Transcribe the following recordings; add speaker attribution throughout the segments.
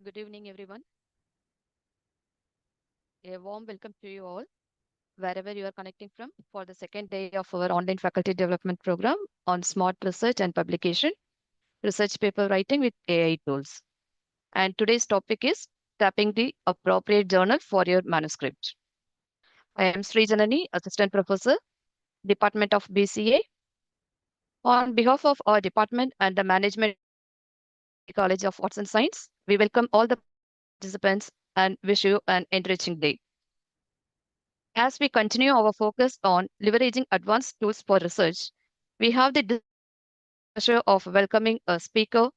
Speaker 1: Good evening, everyone. A warm welcome to you all, wherever you are connecting from, for the second day of our online faculty development program on smart research and publication, research paper writing with AI tools. And today's topic is tapping the appropriate journal for your manuscript. I am Sri Janani, Assistant Professor, Department of BCA. On behalf of our department and the management College of Arts and Science, we welcome all the participants and wish you an enriching day. As we continue our focus on leveraging advanced tools for research, we have the pleasure of welcoming a speaker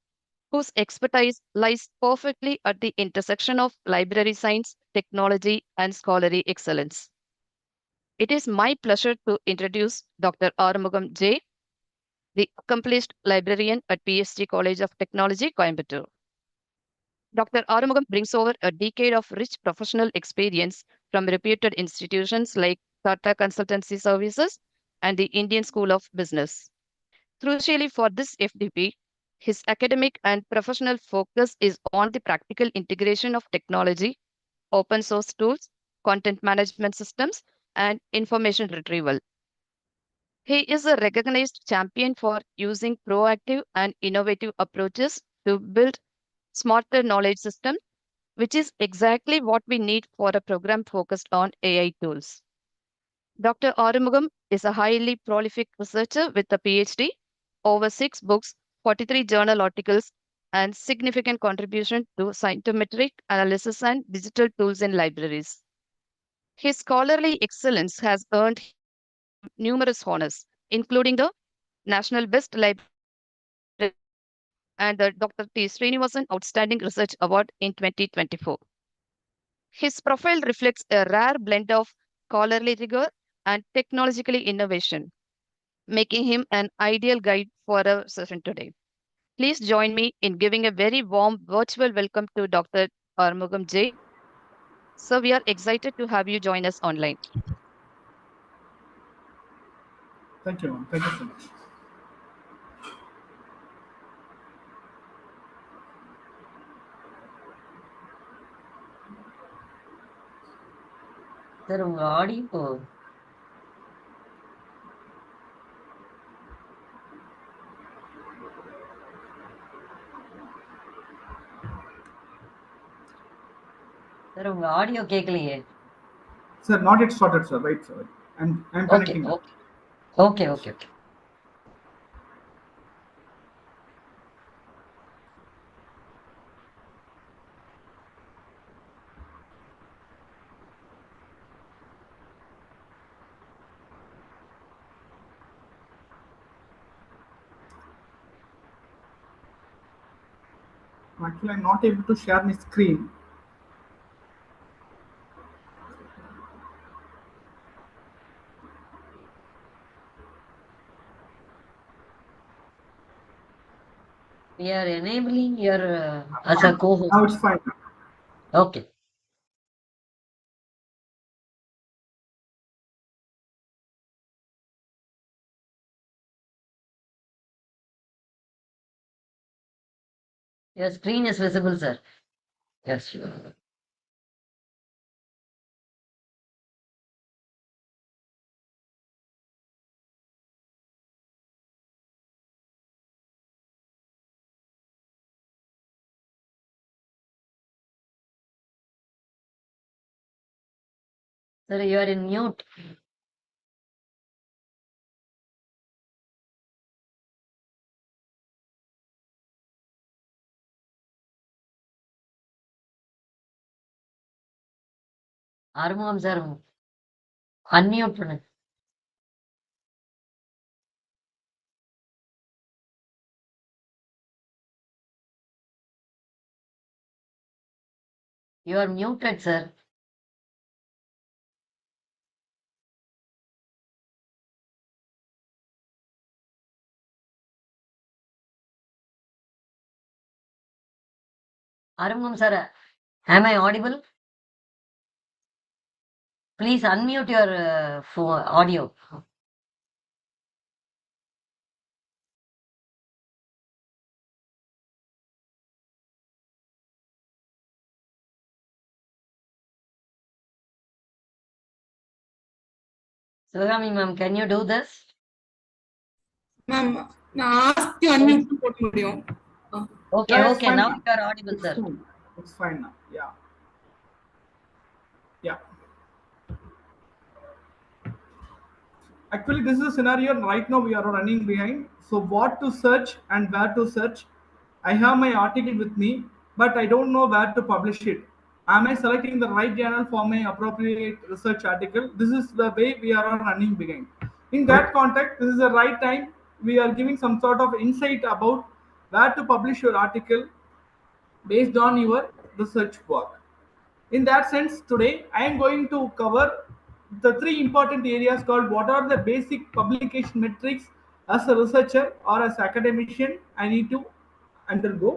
Speaker 1: whose expertise lies perfectly at the intersection of library science, technology, and scholarly excellence. It is my pleasure to introduce Dr. Arumugam J., the accomplished librarian at PSG College of Technology, Coimbatore. Dr. Arumugam brings over a decade of rich professional experience from reputed institutions like Tata Consultancy Services and the Indian School of Business. Crucially for this FDP, his academic and professional focus is on the practical integration of technology, open source tools, content management systems, and information retrieval. He is a recognized champion for using proactive and innovative approaches to build smarter knowledge systems, which is exactly what we need for a program focused on AI tools. Dr. Arumugam is a highly prolific researcher with a PhD, over 6 books, 43 journal articles, and significant contribution to scientific analysis and digital tools in libraries. His scholarly excellence has earned numerous honors, including the National Best Library and the Dr. T. Srinivasan Outstanding Research Award in 2024. His profile reflects a rare blend of scholarly rigor and technological innovation, making him an ideal guide for our session today. Please join me in giving a very warm virtual welcome to Dr. Armugam J. So we are excited to have you join us online.
Speaker 2: Thank you, ma'am. Thank you so much.
Speaker 3: Sir உங்க audio sir உங்க audio கேட்கலையே.
Speaker 2: Sir, not yet started, sir. Right, sir. I'm
Speaker 3: okay
Speaker 2: connecting that.
Speaker 3: Okay okay okay
Speaker 2: Actually, I'm not able to share my screen.
Speaker 3: we are enabling your as a co-host.
Speaker 2: Now it's fine.
Speaker 3: Okay. Your screen is visible, sir. Yes. Sir, you are in mute. Arumugam sir unmute பண்ணு. You are muted, sir. Arumugam sir, am I audible? Please unmute your audio. Sivagami ma'am, can you do this?
Speaker 4: Ma'am நான் ஆஸ்தி unmute போட முடியும்.
Speaker 3: Okay,
Speaker 2: Yeah, it's
Speaker 3: okay.
Speaker 2: fine
Speaker 3: Now
Speaker 2: now.
Speaker 3: you are audible,
Speaker 2: It's
Speaker 3: sir.
Speaker 2: fine. It's fine now. Yeah. Yeah. Actually, this is a scenario right now we are running behind. So what to search and where to search? I have my article with me, but I don't know where to publish it. Am I selecting the right journal for my appropriate research article? This is the way we are running behind. In that context, this is the right time we are giving some sort of insight about where to publish your article based on your research work. In that sense, today I am going to cover the three important areas called what are the basic publication metrics as a researcher or as academician I need to undergo.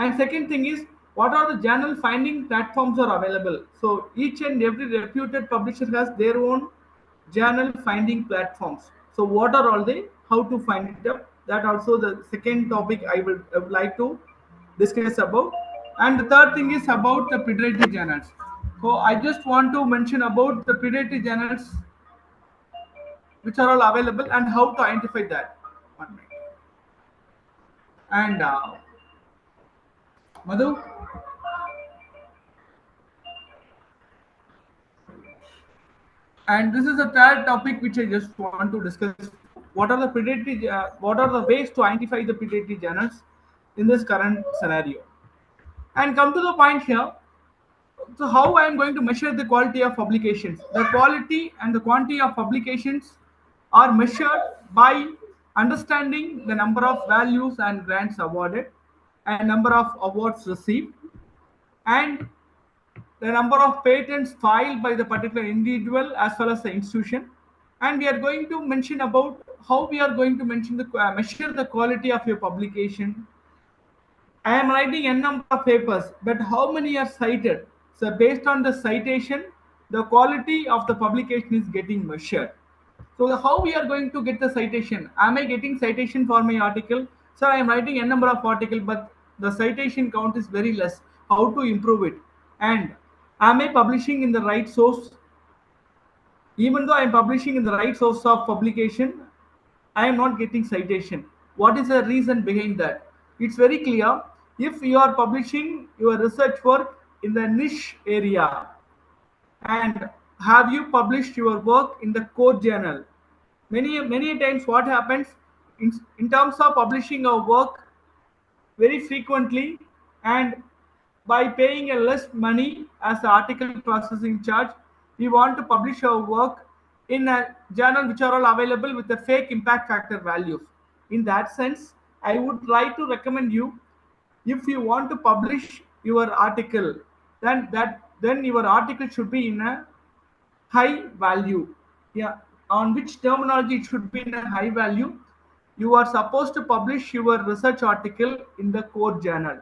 Speaker 2: And second thing is what are the journal finding platforms are available. So each and every reputed publisher has their own journal finding platforms. So what are all they? How to find it up? That also the second topic I would like to discuss about. And the third thing is about the pediatric journals. So I just want to mention about the pediatric journals which are all available and how to identify that. 1 minute. And Madhu, and this is the third topic which I just want to discuss. What are the predatory? What are the ways to identify the predatory journals in this current scenario? And come to the point here. So how I am going to measure the quality of publications? The quality and the quantity of publications are measured by understanding the number of values and grants awarded, and number of awards received, and the number of patents filed by the particular individual as well as the institution. And we are going to mention about how we are going to mention the measure the quality of your publication. I am writing n number of papers, but how many are cited? So based on the citation, the quality of the publication is getting measured. So how we are going to get the citation? Am I getting citation for my article? So I am writing n number of article, but the citation count is very less. How to improve it? And am I publishing in the right source? Even though I am publishing in the right source of publication, I am not getting citation. What is the reason behind that? It's very clear. If you are publishing your research work in the niche area, and have you published your work in the core journal? Many times what happens in terms of publishing our work very frequently, and by paying a less money as the article processing charge, we want to publish our work in a journal which are all available with the fake impact factor values. In that sense, I would like to recommend you, if you want to publish your article, then your article should be in a high value. Yeah, on which terminology it should be in a high value? You are supposed to publish your research article in the core journal.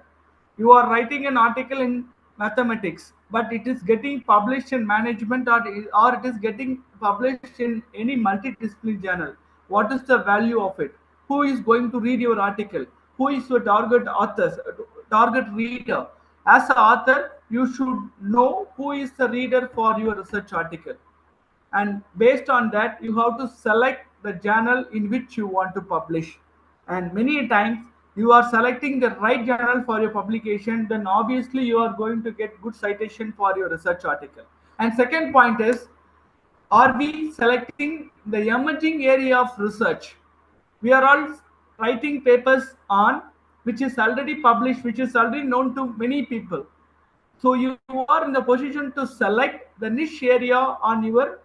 Speaker 2: You are writing an article in mathematics, but it is getting published in management, or it is getting published in any multidisciplinary journal. What is the value of it? Who is going to read your article? Who is your target authors, target reader? As an author, you should know who is the reader for your research article, and based on that you have to select the journal in which you want to publish. And many times you are selecting the right journal for your publication, then obviously you are going to get good citation for your research article. And second point is, are we selecting the emerging area of research? We are all writing papers on which is already published, which is already known to many people. So you are in the position to select the niche area on your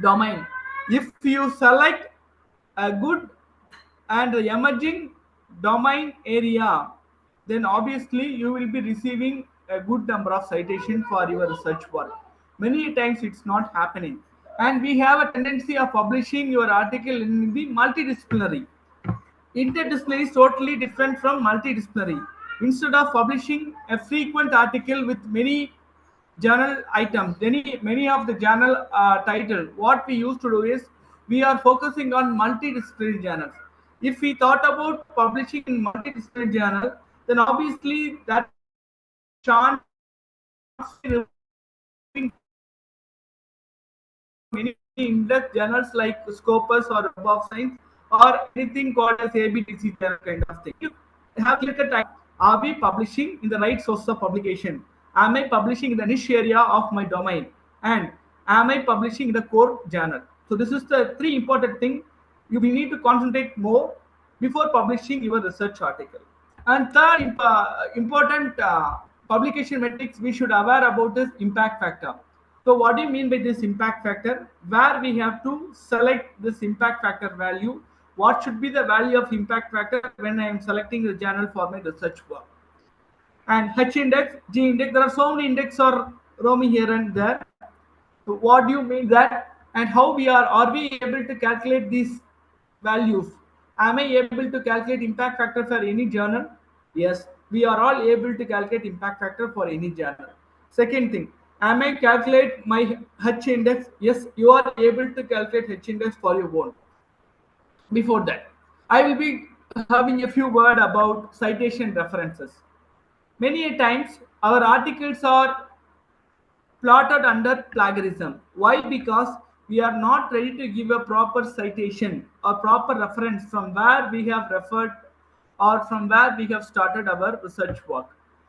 Speaker 2: domain. If you select a good and emerging domain area, then obviously you will be receiving a good number of citation for your research work. Many times it's not happening, and we have a tendency of publishing your article in the multidisciplinary. Interdisciplinary is totally different from multidisciplinary. Instead of publishing a frequent article with many journal items, many of the journal title, what we used to do is we are focusing on multidisciplinary journals. If we thought about publishing in multidisciplinary journal, then obviously that chance of removing from your research article. any index journals like Scopus or Web of Science or anything called as ABTC journal kind of thing. You have to look at time. Are we publishing in the right source of publication? Am I publishing in the niche area of my domain? And am I publishing in the core journal? So this is the three important thing we need to concentrate more before publishing your research article. And third important publication metrics we should aware about is impact factor. So what do you mean by this impact factor? Where we have to select this impact factor value. What should be the value of impact factor when I am selecting the journal for my research work? And H index, G index, there are so many index are roaming here and there. So what do you mean that? And how are we able to calculate these values? Am I able to calculate impact factor for any journal? Yes, we are all able to calculate impact factor for any journal. Second thing, am I calculate my H index? Yes, you are able to calculate H index for your own. Before that, I will be having a few word about citation references. Many a times our articles are plotted under plagiarism. Why? Because we are not ready to give a proper citation or proper reference from where we have referred or from where we have started our research work.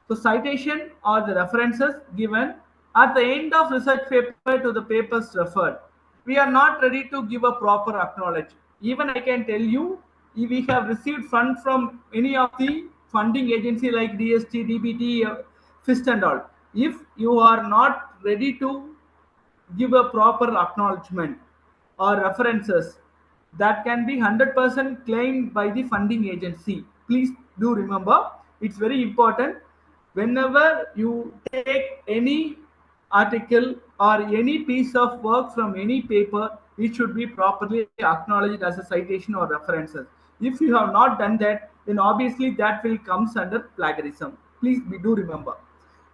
Speaker 2: So citation or the references given at the end of research paper to the papers referred. We are not ready to give a proper acknowledge. Even I can tell you, if we have received fund from any of the funding agency like DST, DBT, FIST and all. If you are not ready to give a proper acknowledgement or references, that can be 100% claimed by the funding agency. Please do remember, it's very important. Whenever you take any article or any piece of work from any paper, it should be properly acknowledged as a citation or references. If you have not done that, then obviously that will comes under plagiarism. Please do remember.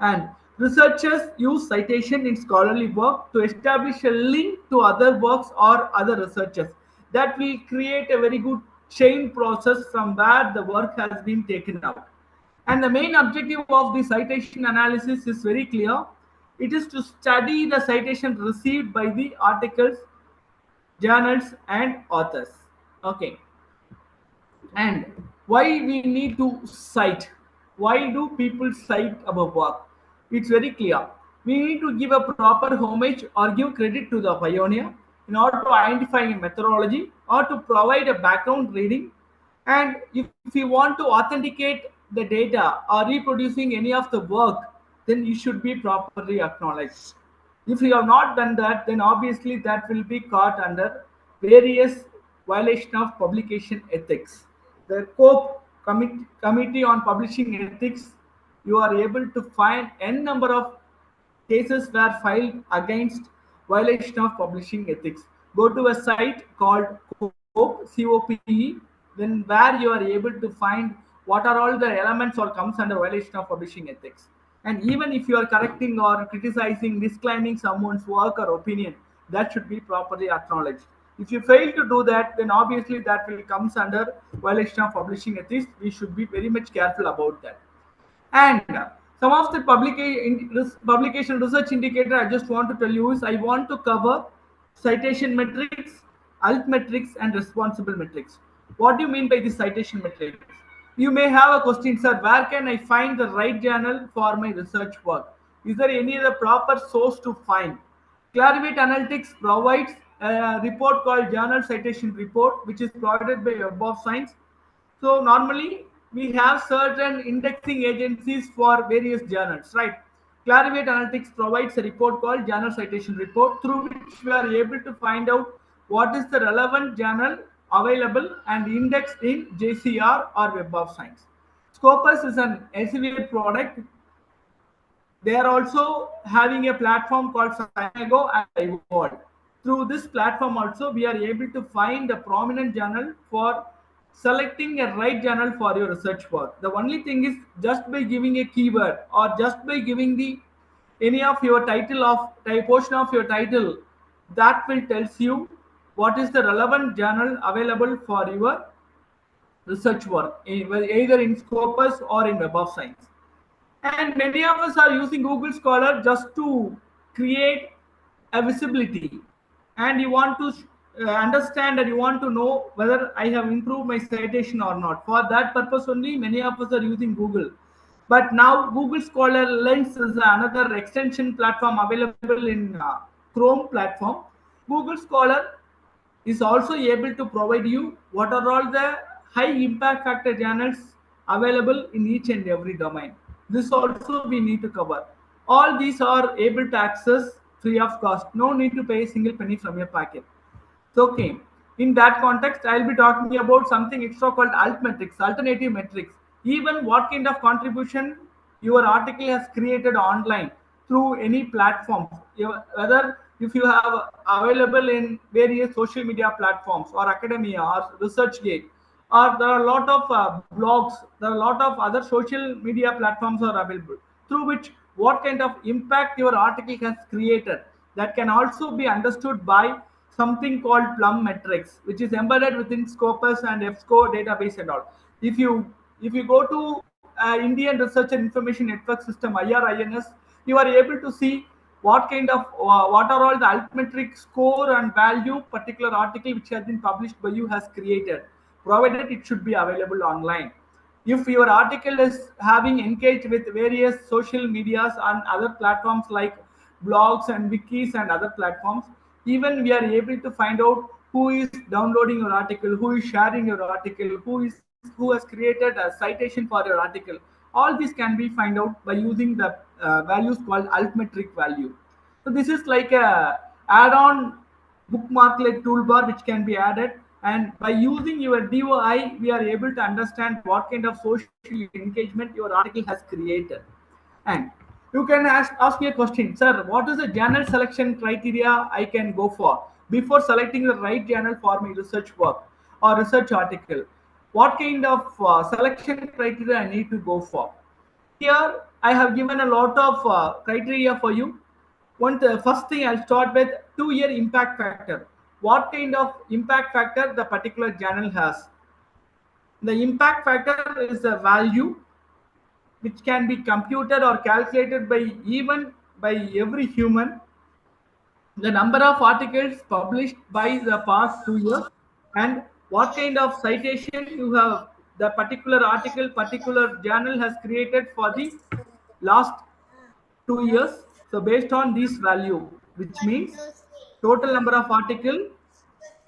Speaker 2: And researchers use citation in scholarly work to establish a link to other works or other researchers. That will create a very good chain process from where the work has been taken out. And the main objective of the citation analysis is very clear. It is to study the citation received by the articles, journals, and authors. Okay. And why we need to cite? Why do people cite our work? It's very clear. We need to give a proper homage or give credit to the pioneer in order to identify a methodology or to provide a background reading. And if you want to authenticate the data or reproducing any of the work, then you should be properly acknowledged. If you have not done that, then obviously that will be caught under various violation of publication ethics. The Committee on Publishing Ethics, you are able to find n number of cases were filed against violation of publishing ethics. Go to a site called COPE, then where you are able to find what are all the elements or comes under violation of publishing ethics. And even if you are correcting or criticizing, disclaiming someone's work or opinion, that should be properly acknowledged. If you fail to do that, then obviously that will comes under violation of publishing ethics. We should be very much careful about that. And some of the publication research indicator I just want to tell you is I want to cover citation metrics, alt metrics, and responsible metrics. What do you mean by the citation metrics? You may have a question, sir, where can I find the right journal for my research work? Is there any other proper source to find? Clarivate Analytics provides a report called Journal Citation Report, which is provided by Web of Science. So normally we have certain indexing agencies for various journals, right? Clarivate Analytics provides a report called Journal Citation Report, through which we are able to find out what is the relevant journal available and indexed in JCR or Web of Science. Scopus is an Elsevier product. They are also having a platform called Scimago and iWorld. Through this platform also, we are able to find a prominent journal for selecting a right journal for your research work. The only thing is just by giving a keyword or just by giving the any of your title of portion of your title, that will tells you what is the relevant journal available for your research work, either in Scopus or in Web of Science. And many of us are using Google Scholar just to create a visibility. and you want to understand and you want to know whether I have improved my citation or not. For that purpose only, many of us are using Google. But now Google Scholar Lens is another extension platform available in Chrome platform. Google Scholar is also able to provide you what are all the high impact factor journals available in each and every domain. This also we need to cover. All these are able to access free of cost. No need to pay a single penny from your pocket. So, okay. In that context, I'll be talking about something extra called alt metrics, alternative metrics. Even what kind of contribution your article has created online through any platforms, whether if you have available in various social media platforms or academia or researchgate, or there are a lot of blogs, there are a lot of other social media platforms are available through which what kind of impact your article has created, that can also be understood by something called plum metrics, which is embedded within Scopus and FSCO database and all. If you go to Indian Research and Information Network System (IRINS), you are able to see what are all the altmetric score and value particular article which has been published by you has created, provided it should be available online. If your article is having engaged with various social medias and other platforms like blogs and wikis and other platforms, even we are able to find out who is downloading your article, who is sharing your article, who has created a citation for your article. All these can be find out by using the values called altmetric value. So this is like a add-on bookmarklet toolbar which can be added, and by using your DOI we are able to understand what kind of social engagement your article has created. And you can ask me a question, sir, what is the journal selection criteria I can go for before selecting the right journal for my research work or research article? What kind of selection criteria I need to go for? Here I have given a lot of criteria for you. First thing I'll start with 2-year impact factor. What kind of impact factor the particular journal has? The impact factor is a value which can be computed or calculated by even by every human. The number of articles published by the past 2 years, and what kind of citation you have the particular article, particular journal has created for the last 2 years. So based on this value, which means total number of article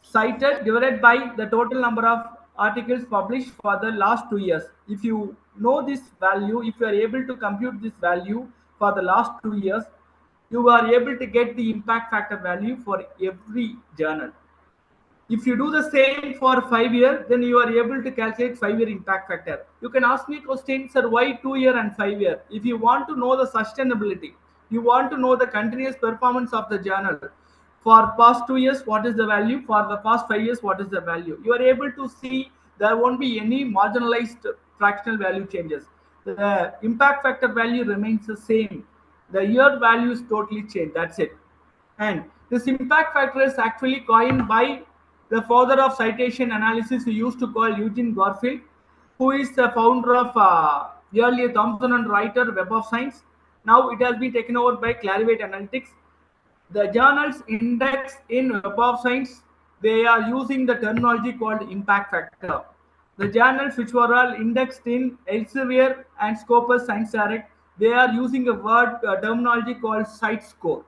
Speaker 2: cited divided by the total number of articles published for the last 2 years. If you know this value, if you are able to compute this value for the last 2 years, you are able to get the impact factor value for every journal. If you do the same for 5 years, then you are able to calculate 5-year impact factor. You can ask me a question, sir, why 2-year and 5-year? If you want to know the sustainability, you want to know the continuous performance of the journal. For past 2 years, what is the value? For the past 5 years, what is the value? You are able to see there won't be any marginalized fractional value changes. The impact factor value remains the same. The year value is totally changed. That's it. And this impact factor is actually coined by the father of citation analysis we used to call Eugene Garfield, who is the founder of earlier Thomson and Reuters Web of Science. Now it has been taken over by Clarivate Analytics. The journals index in Web of Science, they are using the terminology called impact factor. The journals which were all indexed in Elsevier and Scopus Science Direct, they are using a word terminology called site score.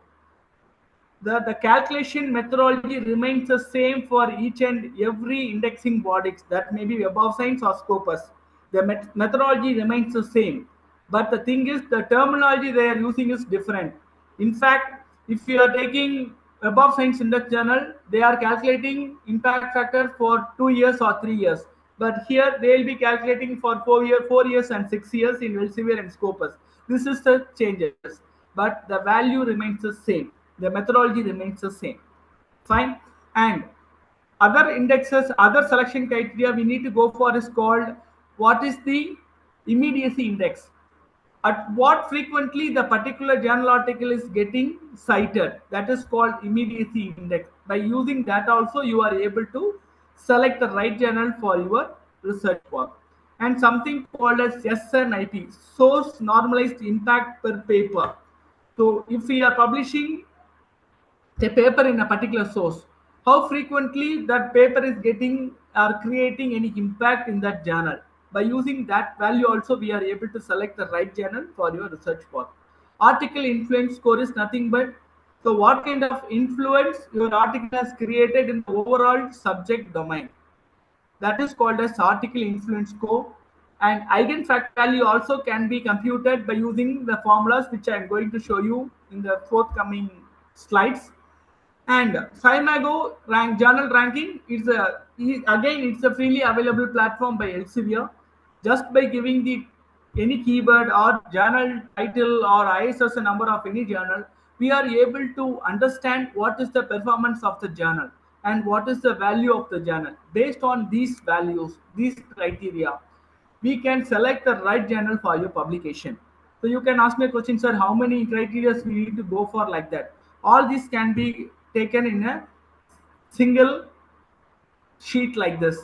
Speaker 2: The calculation methodology remains the same for each and every indexing bodies, that may be Web of Science or Scopus. The methodology remains the same, but the thing is the terminology they are using is different. In fact, if you are taking Web of Science index journal, they are calculating impact factor for 2 years or 3 years, but here they will be calculating for 4 years and 6 years in Elsevier and Scopus. This is the changes, but the value remains the same. The methodology remains the same. Fine. And other indexes, other selection criteria we need to go for is called what is the immediacy index. At what frequently the particular journal article is getting cited. That is called immediacy index. By using that also you are able to select the right journal for your research work. And something called as SNIP, source normalized impact per paper. So if we are publishing a paper in a particular source, how frequently that paper is getting or creating any impact in that journal. By using that value also, we are able to select the right journal for your research path. Article influence score is nothing but so what kind of influence your article has created in the overall subject domain. That is called as article influence score. And eigenfactor value also can be computed by using the formulas which I am going to show you in the forthcoming slides. And Cymago journal ranking again it's a freely available platform by Elsevier. Just by giving the any keyword or journal title or ISS number of any journal, we are able to understand what is the performance of the journal and what is the value of the journal. Based on these values, these criteria, we can select the right journal for your publication. So you can ask me a question, sir, how many criteria we need to go for like that? All these can be taken in a single sheet like this.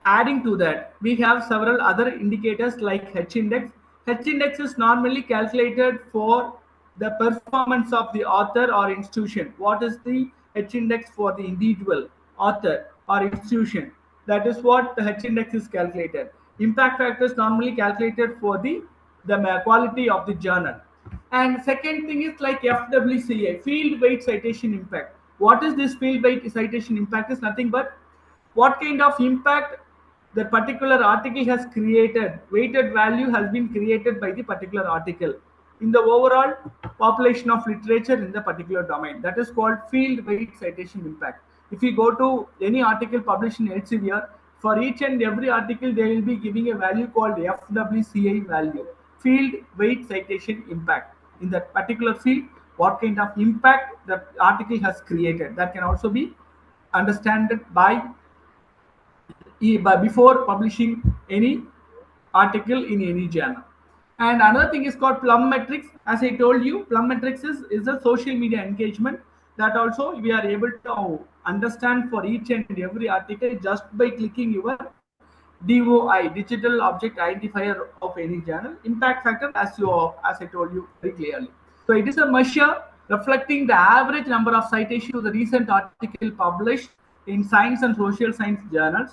Speaker 2: Adding to that, we have several other indicators like H index. H index is normally calculated for the performance of the author or institution. What is the H index for the individual author or institution? That is what the H index is calculated. Impact factor is normally calculated for the quality of the journal. And second thing is like FWCA, field weight citation impact. What is this field weight citation impact? Is nothing but what kind of impact the particular article has created. Weighted value has been created by the particular article in the overall population of literature in the particular domain. That is called field weight citation impact. If you go to any article published in Elsevier, for each and every article they will be giving a value called FWCI value, field weight citation impact. In that particular field, what kind of impact the article has created, that can also be understood by before publishing any article in any journal. And another thing is called plum metrics. As I told you, plum metrics is a social media engagement that also we are able to understand for each and every article just by clicking your DOI, digital object identifier of any journal. Impact factor, as I told you very clearly. So it is a measure reflecting the average number of citations to the recent article published in science and social science journals,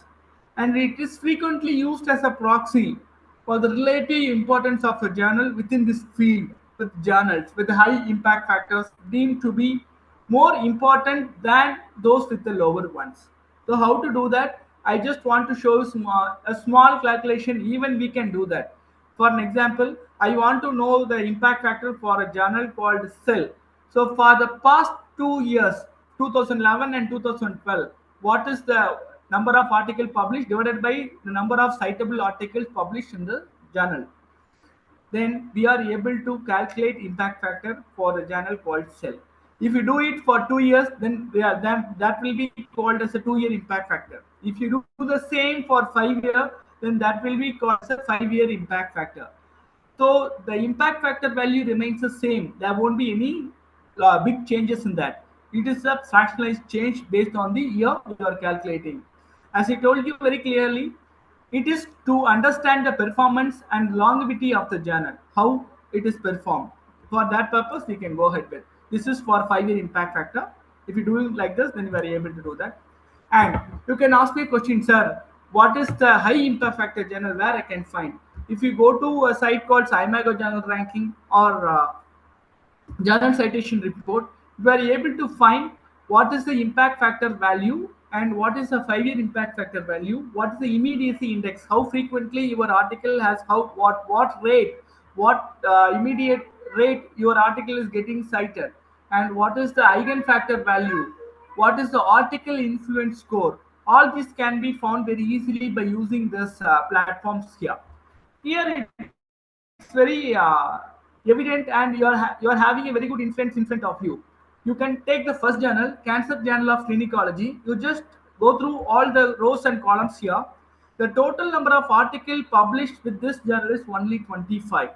Speaker 2: and it is frequently used as a proxy for the relative importance of a journal within this field, with journals with high impact factors deemed to be more important than those with the lower ones. So how to do that? I just want to show a small calculation. Even we can do that. For an example, I want to know the impact factor for a journal called Cell. So for the past 2 years, 2011 and 2012, what is the number of articles published divided by the number of citable articles published in the journal? Then we are able to calculate impact factor for the journal called Cell. If you do it for 2 years, then that will be called as a 2 year impact factor. If you do the same for 5 years, then that will be called as a 5 year impact factor. So the impact factor value remains the same. There won't be any big changes in that. It is a fractionalized change based on the year you are calculating. As I told you very clearly, it is to understand the performance and longevity of the journal, how it is performed. For that purpose, we can go ahead with. This is for 5 year impact factor. If you do it like this, then you are able to do that. And you can ask me a question, sir, what is the high impact factor journal where I can find? If you go to a site called Cymago Journal Ranking or journal citation report, you are able to find what is the impact factor value and what is the 5 year impact factor value, what is the immediacy index, how frequently your article has, what rate, what immediate rate your article is getting cited, and what is the eigenfactor value, what is the article influence score. All this can be found very easily by using this platforms here. Here it's very evident, and you're having a very good influence in front of you. You can take the first journal, Cancer Journal of Clinicology. You just go through all the rows and columns here. The total number of articles published with this journal is only 25.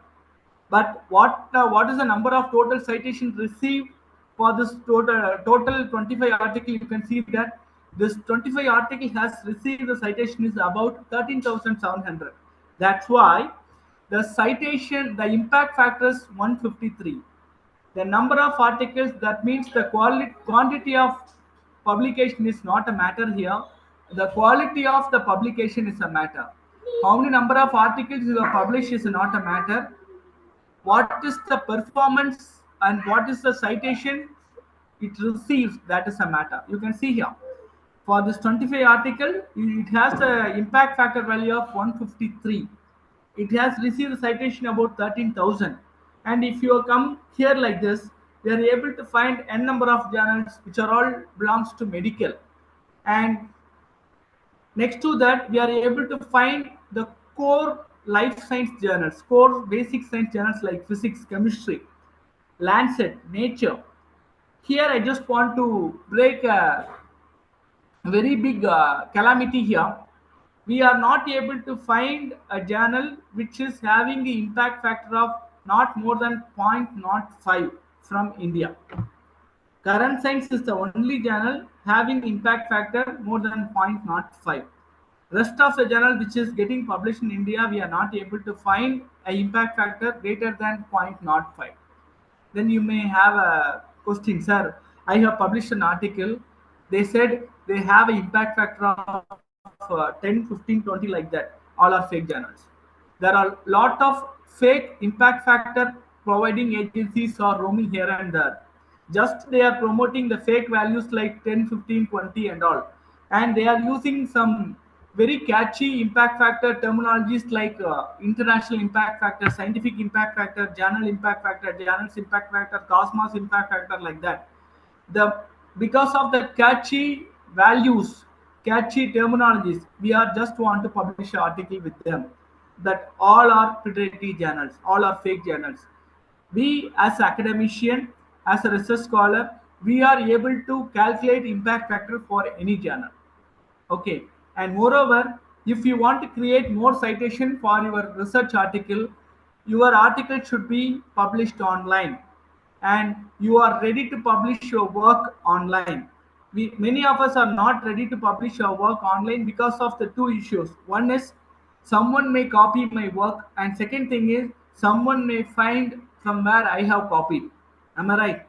Speaker 2: But what is the number of total citations received for this total 25 article? You can see that this 25 article has received the citation is about 13,700. That's why the citation, the impact factor is 153. The number of articles, that means the quantity of publication is not a matter here. The quality of the publication is a matter. How many number of articles you have published is not a matter. What is the performance and what is the citation it receives, that is a matter. You can see here for this 25 article, it has a impact factor value of 153. It has received a citation about 13,000. And if you come here like this, we are able to find n number of journals which are all belongs to medical. And next to that, we are able to find the core life science journals, core basic science journals like physics, chemistry, Lancet, Nature. Here, I just want to break a very big calamity here. We are not able to find a journal which is having the impact factor of not more than zero point zero 0.05 from India. Current Science is the only journal having impact factor more than 0.05. Rest of the journal which is getting published in India, we are not able to find a impact factor greater than 0.05. Then you may have a question, sir. I have published an article. They said they have an impact factor of 10, 15, 20 like that. All are fake journals. There are lot of fake impact factor providing agencies are roaming here and there. Just they are promoting the fake values like 10, 15, 20 and all. And they are using some very catchy impact factor terminologies like international impact factor, scientific impact factor, journal impact factor, journals impact factor, cosmos impact factor, like that. The Because of the catchy values, catchy terminologies, we are just want to publish an article with them. That all are predatory journals, all are fake journals. We as academician, as a research scholar, we are able to calculate impact factor for any journal. Okay, and moreover, if you want to create more citation for your research article, your article should be published online, and you are ready to publish your work online. Many of us are not ready to publish our work online because of the two issues. One is someone may copy my work, and second thing is someone may find from where I have copied. Am I right?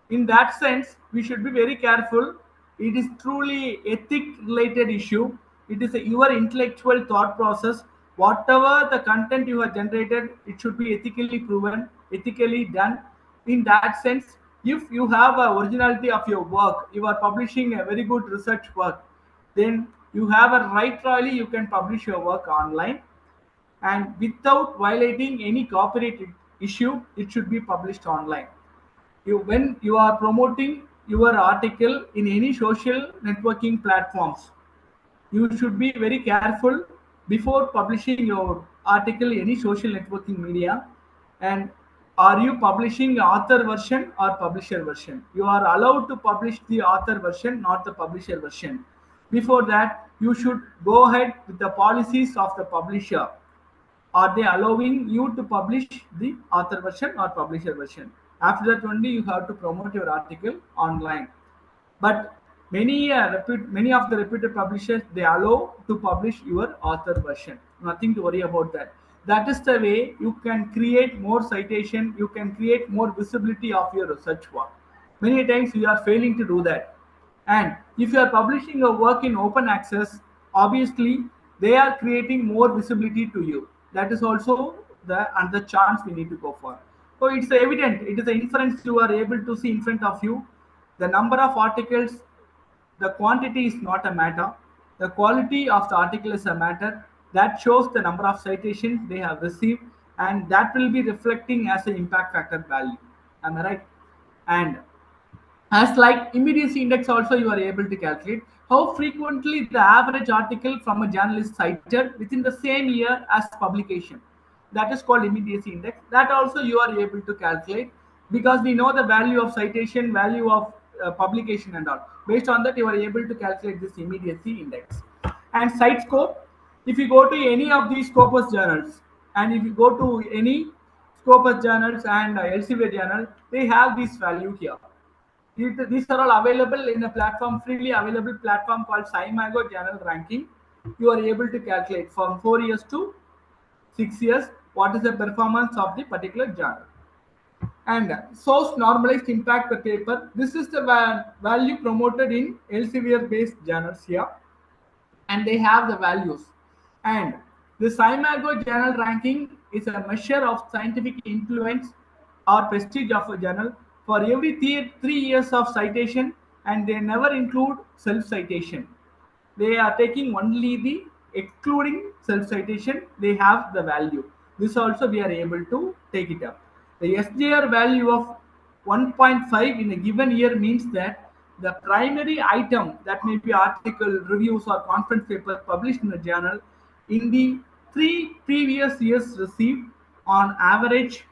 Speaker 2: In that sense, we should be very careful. It is truly ethic related issue. It is your intellectual thought process. Whatever the content you have generated, it should be ethically proven, ethically done. In that sense, if you have a originality of your work, you are publishing a very good research work, then you have a right royally you can publish your work online, and without violating any copyright issue, it should be published online. When you are promoting your article in any social networking platforms, you should be very careful before publishing your article in any social networking media. And are you publishing author version or publisher version? You are allowed to publish the author version, not the publisher version. Before that, you should go ahead with the policies of the publisher. Are they allowing you to publish the author version or publisher version? After that only you have to promote your article online. But many of the reputed publishers, they allow to publish your author version. Nothing to worry about that. That is the way you can create more citation, you can create more visibility of your research work. Many times we are failing to do that. And if you are publishing your work in open access, obviously they are creating more visibility to you. That is also the chance we need to go for. So it's evident, it is the inference you are able to see in front of you. The number of articles, the quantity is not a matter. The quality of the article is a matter. That shows the number of citations they have received, and that will be reflecting as an impact factor value. Am I right? And as like immediacy index also you are able to calculate how frequently the average article from a journal is cited within the same year as publication. That is called immediacy index. That also you are able to calculate because we know the value of citation, value of publication and all. Based on that, you are able to calculate this immediacy index. And site scope, if you go to any of these Scopus journals, and if you go to any Scopus journals and Elsevier journal, they have this value here. These are all available in a platform, freely available platform called SciMago Journal Ranking. You are able to calculate from 4 years to 6 years what is the performance of the particular journal. And source normalized impact per paper. This is the value promoted in Elsevier based journals here, and they have the values. And the Scimago journal ranking is a measure of scientific influence or prestige of a journal for every 3 years of citation, and they never include self citation. They are taking only the excluding self citation, they have the value. This also we are able to take it up. The SJR value of 1.5 in a given year means that the primary item, that may be article, reviews, or conference paper published in the journal in the 3 previous years received on average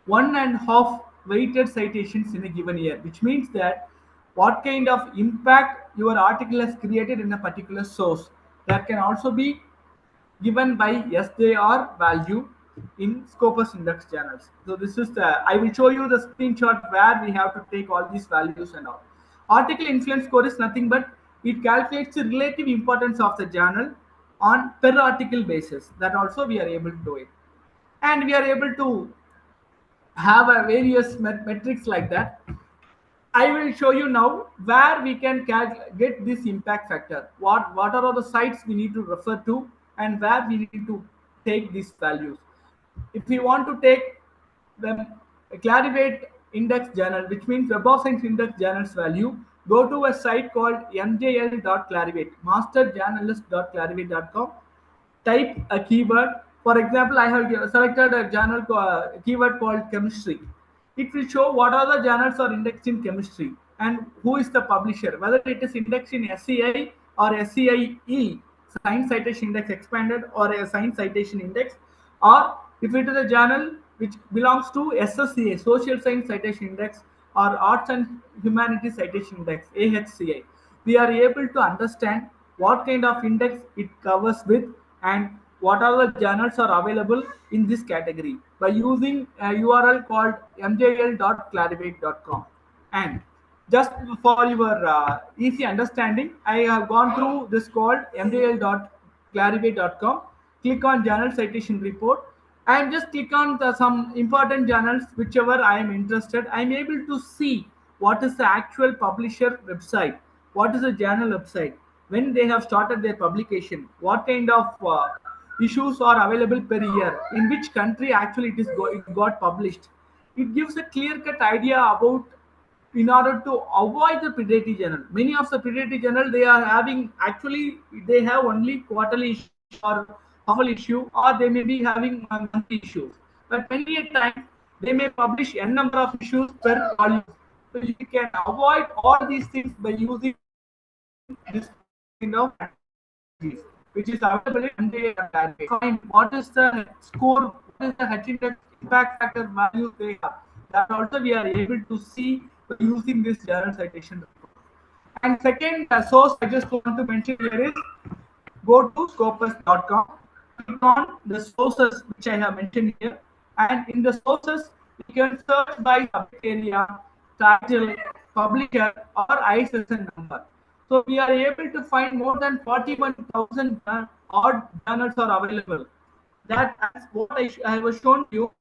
Speaker 2: 1.5 weighted citations in a given year, which means that what kind of impact your article has created in a particular source, that can also be given by SJR value in Scopus index journals. So this is the, I will show you the screenshot where we have to take all these values and all. Article influence score is nothing but it calculates the relative importance of the journal on per article basis. That also we are able to do it. And we are able to have a various metrics like that. I will show you now where we can get this impact factor. What are the sites we need to refer to, and where we need to take these values. If we want to take the Clarivate Index Journal, which means Web of Science Index Journals value, go to a site called mjl.clarivate, masterjournalist.clarivate.com. Type a keyword. For example, I have selected a journal keyword called chemistry. It will show what are the journals are indexed in chemistry and who is the publisher, whether it is indexed in SCI or SCIE, Science Citation Index Expanded, or a Science Citation Index, or if it is a journal which belongs to SSCA, Social Science Citation Index, or Arts and Humanities Citation Index, AHCI. We are able to understand what kind of index it covers with, and what are the journals are available in this category by using a URL called mjl.clarivate.com. And just for your easy understanding, I have gone through this called mjl.clarivate.com. Click on journal citation report and just click on some important journals, whichever I am interested. I am able to see what is the actual publisher website, what is the journal website, when they have started their publication, what kind of issues are available per year, in which country actually it got published. It gives a clear cut idea about, in order to avoid the predatory journal. Many of the predatory journal, they are having, actually they have only quarterly issue or half issue, or they may be having monthly issues. But many a time they may publish n number of issues per volume. So you can avoid all these things by using this kind of strategies, which is available in MJA. Find what is the score, what is the H index impact factor value they have. That also we are able to see by using this journal citation. And second source I just want to mention here is, go to scopus.com, click on the sources which I have mentioned here, and in the sources you can search by subject area, title, publisher, or ISSN number. So we are able to find more than 41,000 odd journals are available. That, as what I was shown you,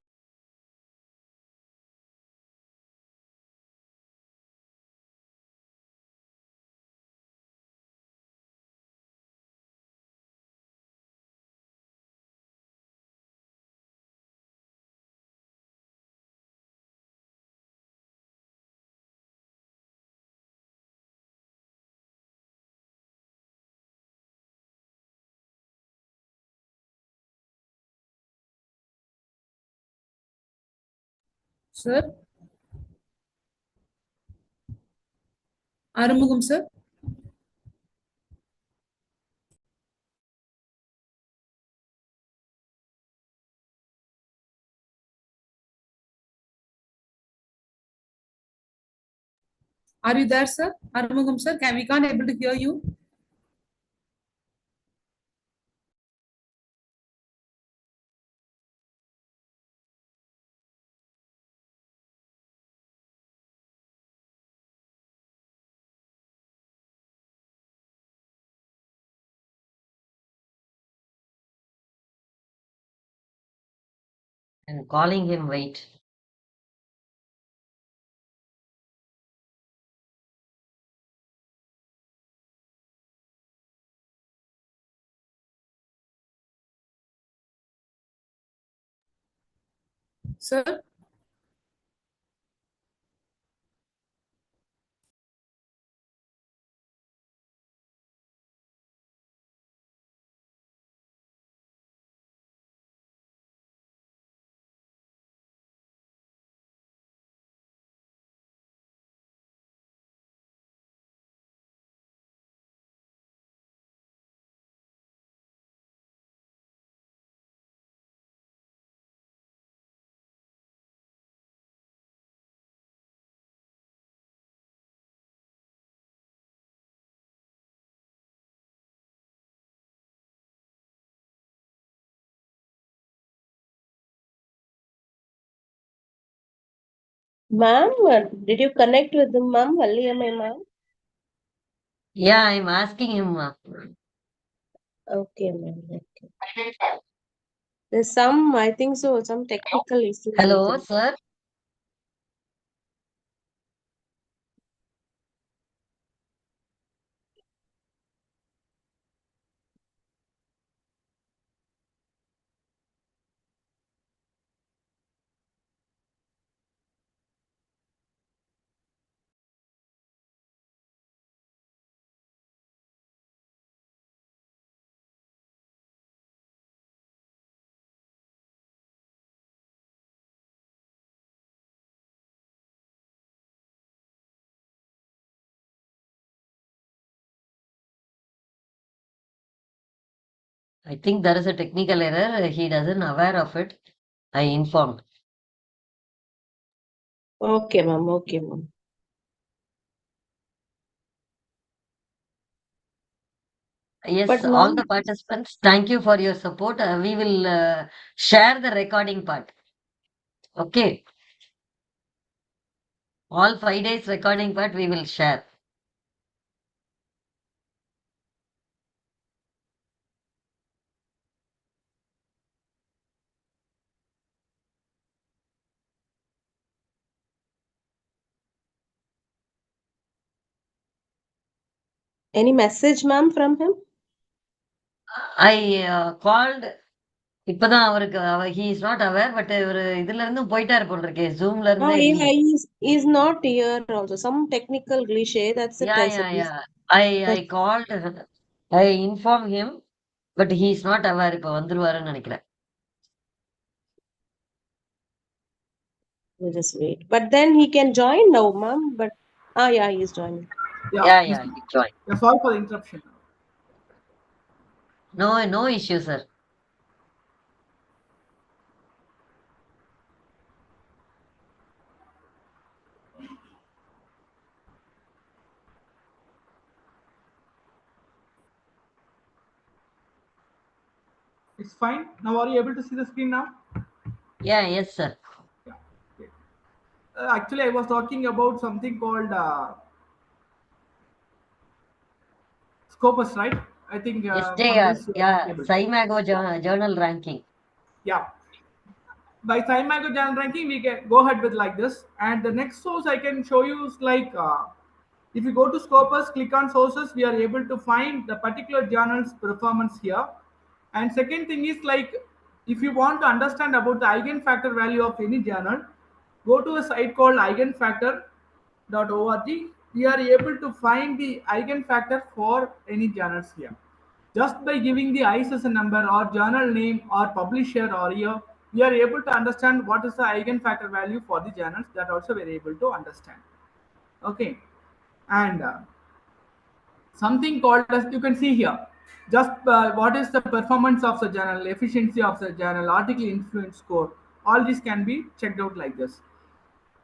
Speaker 4: Sir, Arumugam, sir. Are you there, sir? Arumugam, sir, we can't able to hear you.
Speaker 3: And calling him, wait.
Speaker 4: Sir?
Speaker 5: Ma'am, did you connect with him, ma'am? Valliyamai, ma'am?
Speaker 3: Yeah, I'm asking him.
Speaker 5: Okay, ma'am. Okay. There's some, I think so, some technical issues with
Speaker 3: Hello,
Speaker 5: him.
Speaker 3: sir. I think there is a technical error. He doesn't aware of it. I informed.
Speaker 5: Okay, ma'am. Okay, ma'am.
Speaker 3: Yes,
Speaker 5: But
Speaker 3: all
Speaker 5: ma'am,
Speaker 3: the participants, thank you for your support. We will share the recording part. Okay. All 5 days recording part we will share.
Speaker 5: any message, ma'am, from him?
Speaker 3: I called. இப்பதான் அவருக்கு he is not aware, but இவரு இதுல இருந்தும் போயிட்டாரு போல இருக்கே. Zoomல
Speaker 5: Ah,
Speaker 3: இருந்தே
Speaker 5: yeah, he's not here also. Some technical glitch, that's it. I said,
Speaker 3: yeah. I
Speaker 5: that's
Speaker 3: called. I informed him, but he is not aware. இப்ப வந்துருவாருன்னு நினைக்கிறேன்.
Speaker 5: we'll just wait. But then he can join now, ma'am. But yeah, he's joining.
Speaker 2: Yeah,
Speaker 3: Yeah, he joined.
Speaker 2: yeah, sorry for the interruption.
Speaker 3: No issue, sir.
Speaker 2: It's fine. Now, are you able to see the screen now?
Speaker 3: Yeah, yes, sir.
Speaker 2: Yeah. Okay. Actually, I was talking about something called Scopus, right? I think from
Speaker 3: SJR,
Speaker 2: this you are
Speaker 3: yeah,
Speaker 2: able to.
Speaker 3: Saimago journal ranking.
Speaker 2: Yeah. By time I go channel ranking, we can go ahead with like this. And the next source I can show you is like if you go to Scopus, click on sources, we are able to find the particular journal's performance here. And second thing is like if you want to understand about the eigenfactor value of any journal, go to a site called eigenfactor.org. We are able to find the eigenfactor for any journals here. Just by giving the ISSN number or journal name or publisher or year, we are able to understand what is the eigenfactor value for the journals. That also we are able to understand. Okay, and something called as you can see here, just what is the performance of the journal, efficiency of the journal, article influence score. All this can be checked out like this.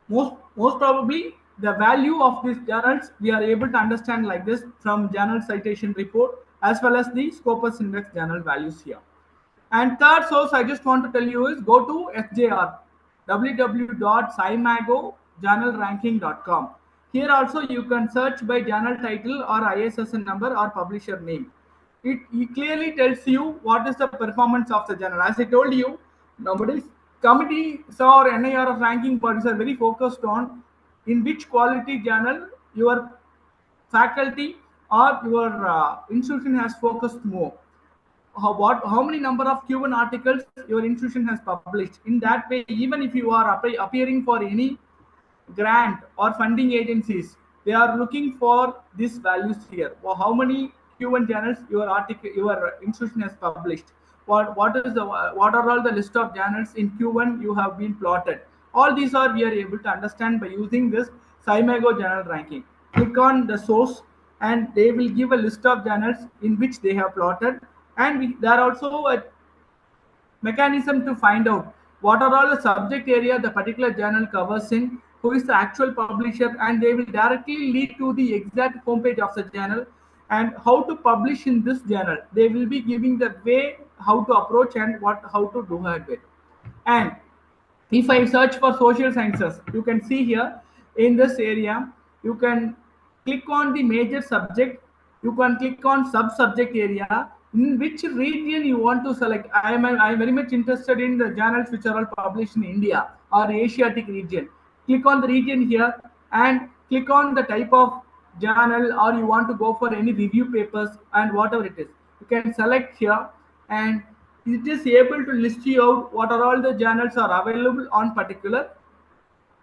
Speaker 2: Most probably the value of these journals we are able to understand like this from journal citation report as well as the Scopus index journal values here. And third source I just want to tell you is go to SJR, www.saimagojournalranking.com. Here also you can search by journal title or ISSN number or publisher name. It clearly tells you what is the performance of the journal. As I told you, nowadays committees or NIRF ranking bodies are very focused on in which quality journal your faculty or your institution has focused more. how many number of Q1 articles your institution has published. In that way, even if you are appearing for any grant or funding agencies, they are looking for these values here. Well, how many Q1 journals your institution has published? What are all the list of journals in Q1 you have been plotted? All these are we are able to understand by using this Cymago journal ranking. Click on the source, and they will give a list of journals in which they have plotted, and there are also a mechanism to find out what are all the subject area the particular journal covers in, who is the actual publisher, and they will directly lead to the exact homepage of the journal and how to publish in this journal. They will be giving the way how to approach and what how to do it with. And if I search for social sciences, you can see here in this area, you can click on the major subject, you can click on sub-subject area, in which region you want to select. I am very much interested in the journals which are all published in India or Asiatic region. Click on the region here and click on the type of journal, or you want to go for any review papers and whatever it is. You can select here, and it is able to list you out what are all the journals are available on particular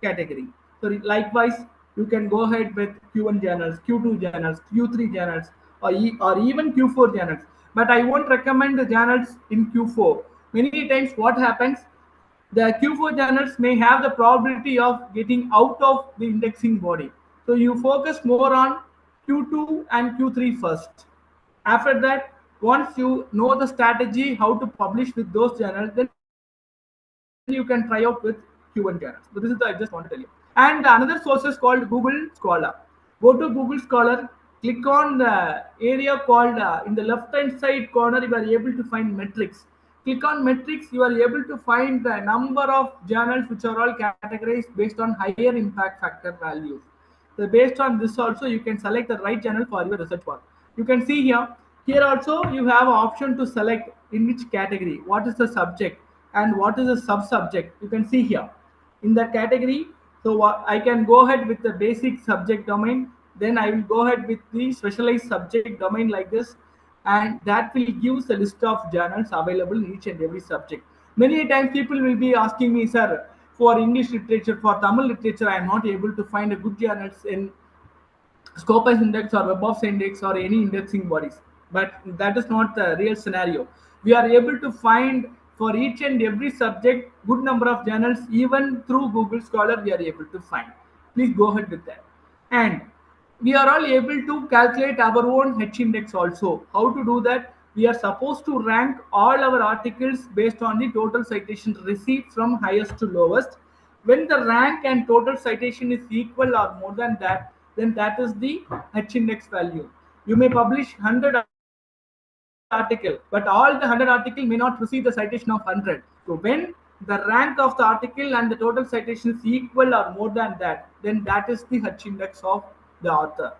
Speaker 2: category. So likewise, you can go ahead with Q1 journals, Q2 journals, Q3 journals, or even Q4 journals. But I won't recommend the journals in Q4. Many times what happens, the Q4 journals may have the probability of getting out of the indexing body. So you focus more on Q2 and Q3 first. After that, once you know the strategy how to publish with those journals, then you can try out with Q1 journals. So this is the I just want to tell you. And another source is called Google Scholar. Go to Google Scholar, click on the area called in the left hand side corner, you are able to find metrics. Click on metrics, you are able to find the number of journals which are all categorized based on higher impact factor values. So based on this also, you can select the right channel for your research work. You can see here. Here also you have an option to select in which category, what is the subject and what is the sub-subject. You can see here in that category. So I can go ahead with the basic subject domain. Then I will go ahead with the specialized subject domain like this, and that will give a list of journals available in each and every subject. Many times people will be asking me, sir, for English literature, for Tamil literature, I am not able to find a good journals in Scopus index or Web of Index or any indexing bodies. But that is not the real scenario. We are able to find for each and every subject good number of journals, even through Google Scholar we are able to find. Please go ahead with that. And we are all able to calculate our own H index also. How to do that? We are supposed to rank all our articles based on the total citation received from highest to lowest. When the rank and total citation is equal or more than that, then that is the H index value. You may publish 100 article, but all the 100 article may not receive the citation of 100. So when the rank of the article and the total citation is equal or more than that, then that is the H index of the author.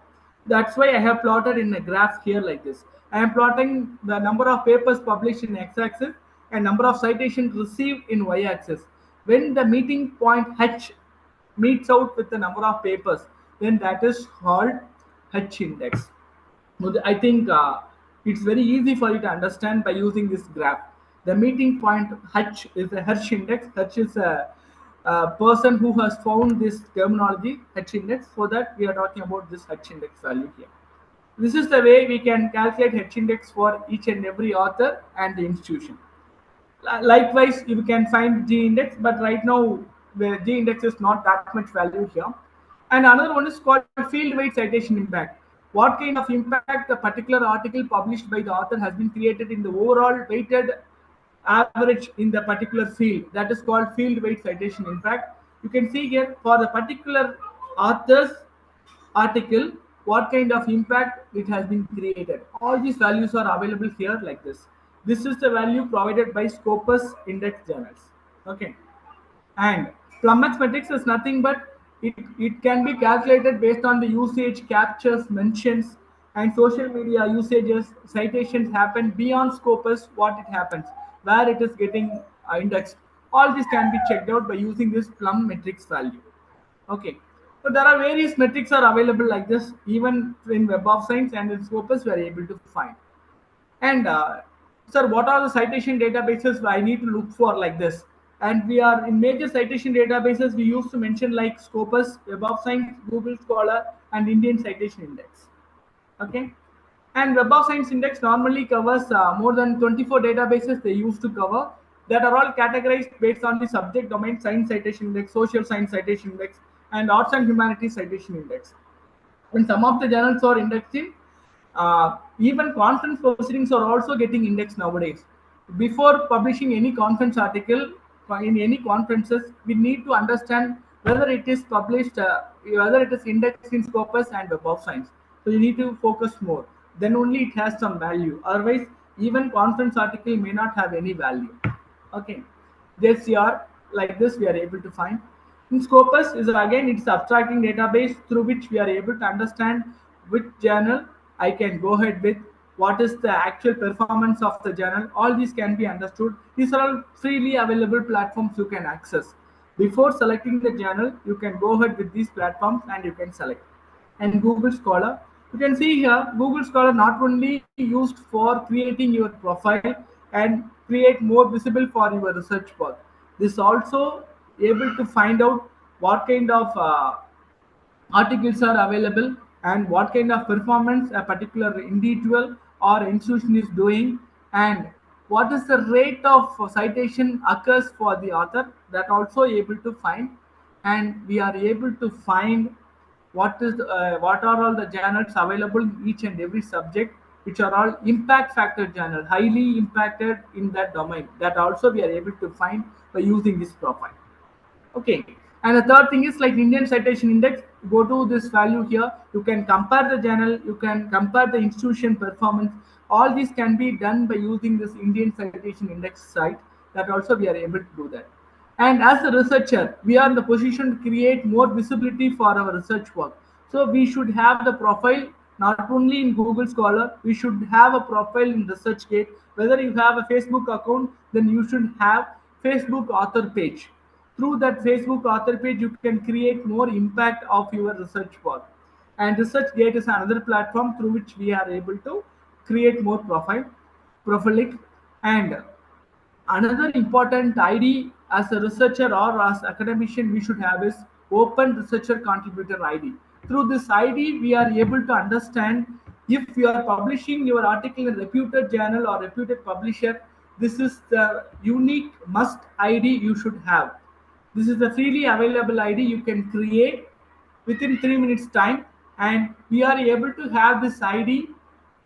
Speaker 2: That's why I have plotted in a graph here like this. I am plotting the number of papers published in x-axis and number of citations received in y-axis. When the meeting point H meets out with the number of papers, then that is called H index. I think it's very easy for you to understand by using this graph. The meeting point H is a Hirsch index. H is a person who has found this terminology, H index. For that, we are talking about this H index value here. This is the way we can calculate H index for each and every author and the institution. Likewise, you can find G index, but right now the G index is not that much valued here. And another one is called field weight citation impact. What kind of impact a particular article published by the author has been created in the overall weighted average in the particular field. That is called field weight citation impact. You can see here for the particular author's article, what kind of impact it has been created. All these values are available here like this. This is the value provided by Scopus index journals. Okay. And Plummet's metrics is nothing but it can be calculated based on the usage, captures, mentions, and social media usages. Citations happen beyond Scopus, what it happens, where it is getting indexed. All this can be checked out by using this Plum metrics value. Okay. So there are various metrics are available like this, even in Web of Science and in Scopus we are able to find. And sir, what are the citation databases I need to look for like this? And we are in major citation databases, we used to mention like Scopus, Web of Science, Google Scholar, and Indian Citation Index. Okay. And Web of Science Index normally covers more than 24 databases they used to cover that are all categorized based on the subject domain science citation index, social science citation index, and arts and humanities citation index. And some of the journals are indexing. Even conference proceedings are also getting indexed nowadays. Before publishing any conference article in any conferences, we need to understand whether it is published, whether it is indexed in Scopus and Web of Science. So you need to focus more. Then only it has some value. Otherwise, even conference article may not have any value. Okay, this year like this we are able to find. In Scopus is again it's abstracting database through which we are able to understand which journal I can go ahead with, what is the actual performance of the journal. All these can be understood. These are all freely available platforms you can access. Before selecting the journal, you can go ahead with these platforms and you can select. And Google Scholar, you can see here Google Scholar not only used for creating your profile and create more visible for your research work. This also able to find out what kind of articles are available and what kind of performance a particular individual or institution is doing, and what is the rate of citation occurs for the author, that also able to find. And we are able to find what are all the journals available in each and every subject, which are all impact factor journal highly impacted in that domain, that also we are able to find by using this profile. Okay. And the third thing is like Indian Citation Index. Go to this value here. You can compare the journal. You can compare the institution performance. All these can be done by using this Indian Citation Index site. That also we are able to do that. And as a researcher, we are in the position to create more visibility for our research work. So we should have the profile not only in Google Scholar. We should have a profile in ResearchGate. Whether you have a Facebook account, then you should have Facebook author page. Through that Facebook author page, you can create more impact of your research work. And ResearchGate is another platform through which we are able to create more profile. And another important ID as a researcher or as academician we should have is Open Researcher Contributor ID. Through this ID, we are able to understand if you are publishing your article in a reputed journal or reputed publisher. This is the unique must ID you should have. This is a freely available ID you can create within 3 minutes time, and we are able to have this ID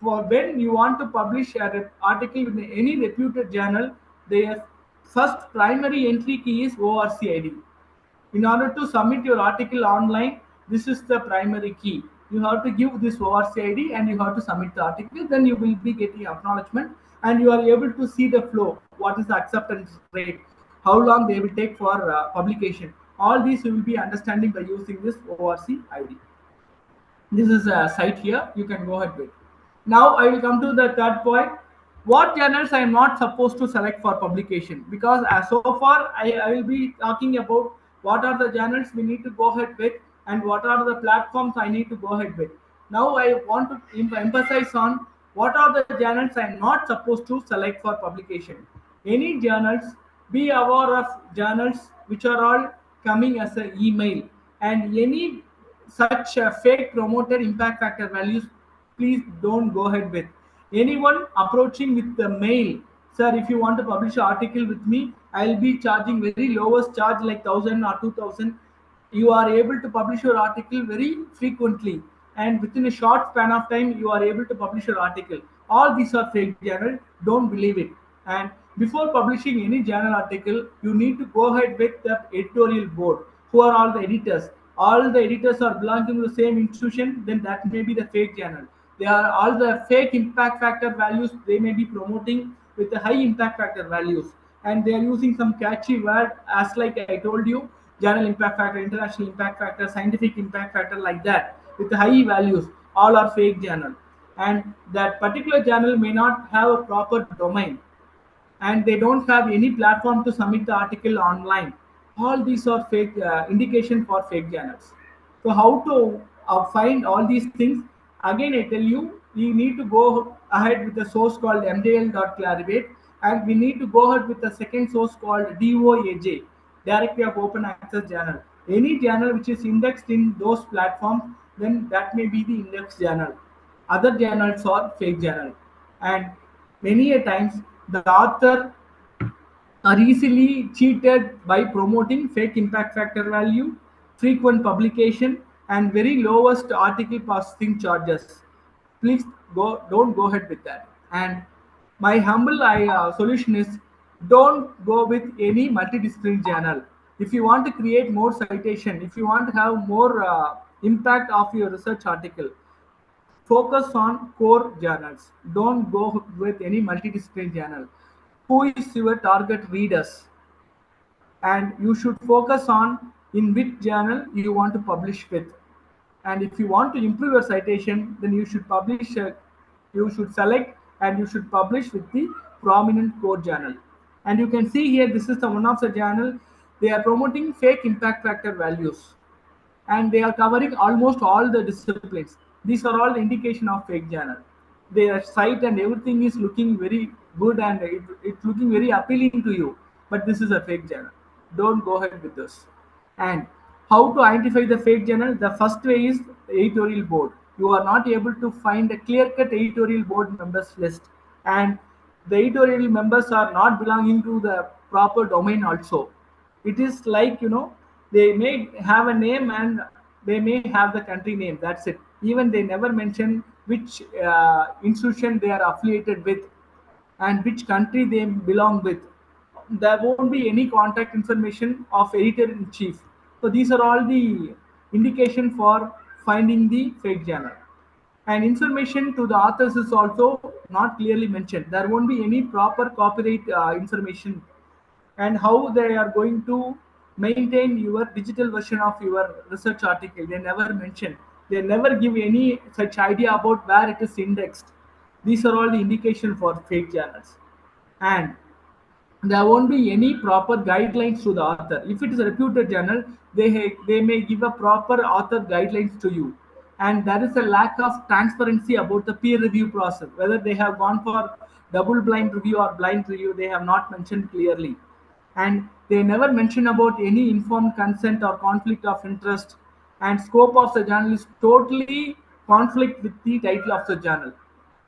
Speaker 2: for when you want to publish an article in any reputed journal. Their first primary entry key is ORC ID. In order to submit your article online, this is the primary key. You have to give this ORC ID and you have to submit the article. Then you will be getting acknowledgement and you are able to see the flow. What is the acceptance rate? How long they will take for publication? All these you will be understanding by using this ORC ID. This is a site here. You can go ahead with. Now I will come to the third point. What journals I am not supposed to select for publication? Because so far I will be talking about what are the journals we need to go ahead with and what are the platforms I need to go ahead with. Now I want to emphasize on what are the journals I am not supposed to select for publication. Any journals, be aware of journals which are all coming as an email, and any such fake promoted impact factor values, please don't go ahead with. Anyone approaching with the mail, sir, if you want to publish an article with me, I'll be charging very lowest charge like 1000 or 2000. You are able to publish your article very frequently, and within a short span of time you are able to publish your article. All these are fake journal, don't believe it. And before publishing any journal article, you need to go ahead with the editorial board. Who are all the editors? All the editors are belonging to the same institution, then that may be the fake journal. They are all the fake impact factor values they may be promoting with the high impact factor values, and they are using some catchy word as like I told you, journal impact factor, international impact factor, scientific impact factor, like that with high values. All are fake journal, and that particular journal may not have a proper domain, and they don't have any platform to submit the article online. All these are fake indication for fake journals. So how to find all these things? Again, I tell you, we need to go ahead with a source called mdl.clarivate, and we need to go ahead with a second source called DOAJ, Directory of Open Access Journal. Any journal which is indexed in those platforms, then that may be the index journal. Other journals are fake journal, and many a times the author are easily cheated by promoting fake impact factor value, frequent publication, and very lowest article processing charges. Please don't go ahead with that. And my humble solution is, don't go with any multidisciplinary journal. If you want to create more citation, if you want to have more impact of your research article, focus on core journals. Don't go with any multidisciplinary journal. Who is your target readers? And you should focus on in which journal you want to publish with. And if you want to improve your citation, then you should publish, you should select and you should publish with the prominent core journal. And you can see here, this is the one of the journal. They are promoting fake impact factor values, and they are covering almost all the disciplines. These are all the indication of fake journal. Their site and everything is looking very good, and it's looking very appealing to you, but this is a fake journal. Don't go ahead with this. And how to identify the fake journal? The first way is editorial board. You are not able to find a clear-cut editorial board members list, and the editorial members are not belonging to the proper domain also. It is like, they may have a name and they may have the country name, that's it. Even they never mention which institution they are affiliated with and which country they belong with. There won't be any contact information of editor in chief. So these are all the indication for finding the fake journal. And information to the authors is also not clearly mentioned. There won't be any proper copyright information, and how they are going to maintain your digital version of your research article. They never mention. They never give any such idea about where it is indexed. These are all the indication for fake journals. And there won't be any proper guidelines to the author. If it is a reputed journal, they may give a proper author guidelines to you. And there is a lack of transparency about the peer review process. Whether they have gone for double blind review or blind review, they have not mentioned clearly. And they never mention about any informed consent or conflict of interest. And scope of the journal is totally conflict with the title of the journal.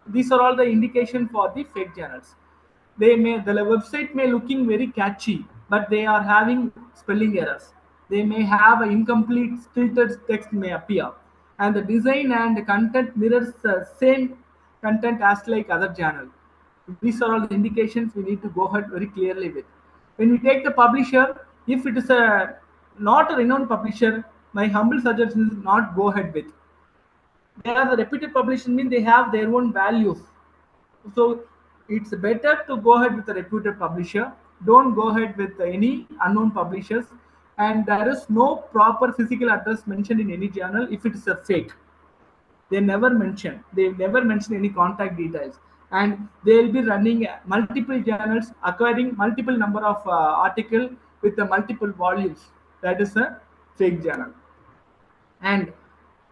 Speaker 2: These are all the indication for the fake journals. The website may looking very catchy, but they are having spelling errors. They may have an incomplete filtered text may appear, and the design and content mirrors the same content as like other channel. These are all the indications we need to go ahead very clearly with. When we take the publisher, if it is a not a renowned publisher, my humble suggestion is not go ahead with. They are the reputed publishers, mean they have their own values. So it's better to go ahead with a reputed publisher. Don't go ahead with any unknown publishers. And there is no proper physical address mentioned in any journal if it is a fake. They never mention. They never mention any contact details. And they will be running multiple journals, acquiring multiple number of article with the multiple volumes. That is a fake journal. And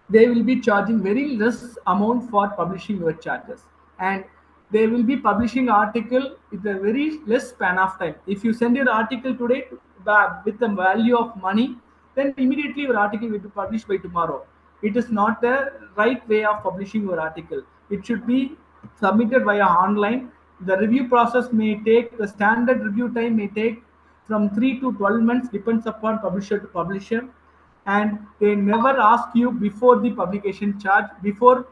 Speaker 2: they will be charging very less amount for publishing your charges, and they will be publishing article with a very less span of time. If you send your article today with the value of money, then immediately your article will be published by tomorrow. It is not the right way of publishing your article. It should be submitted via online. The review process may take, the standard review time may take from 3 to 12 months, depends upon publisher to publisher. And they never ask you before the publication charge, before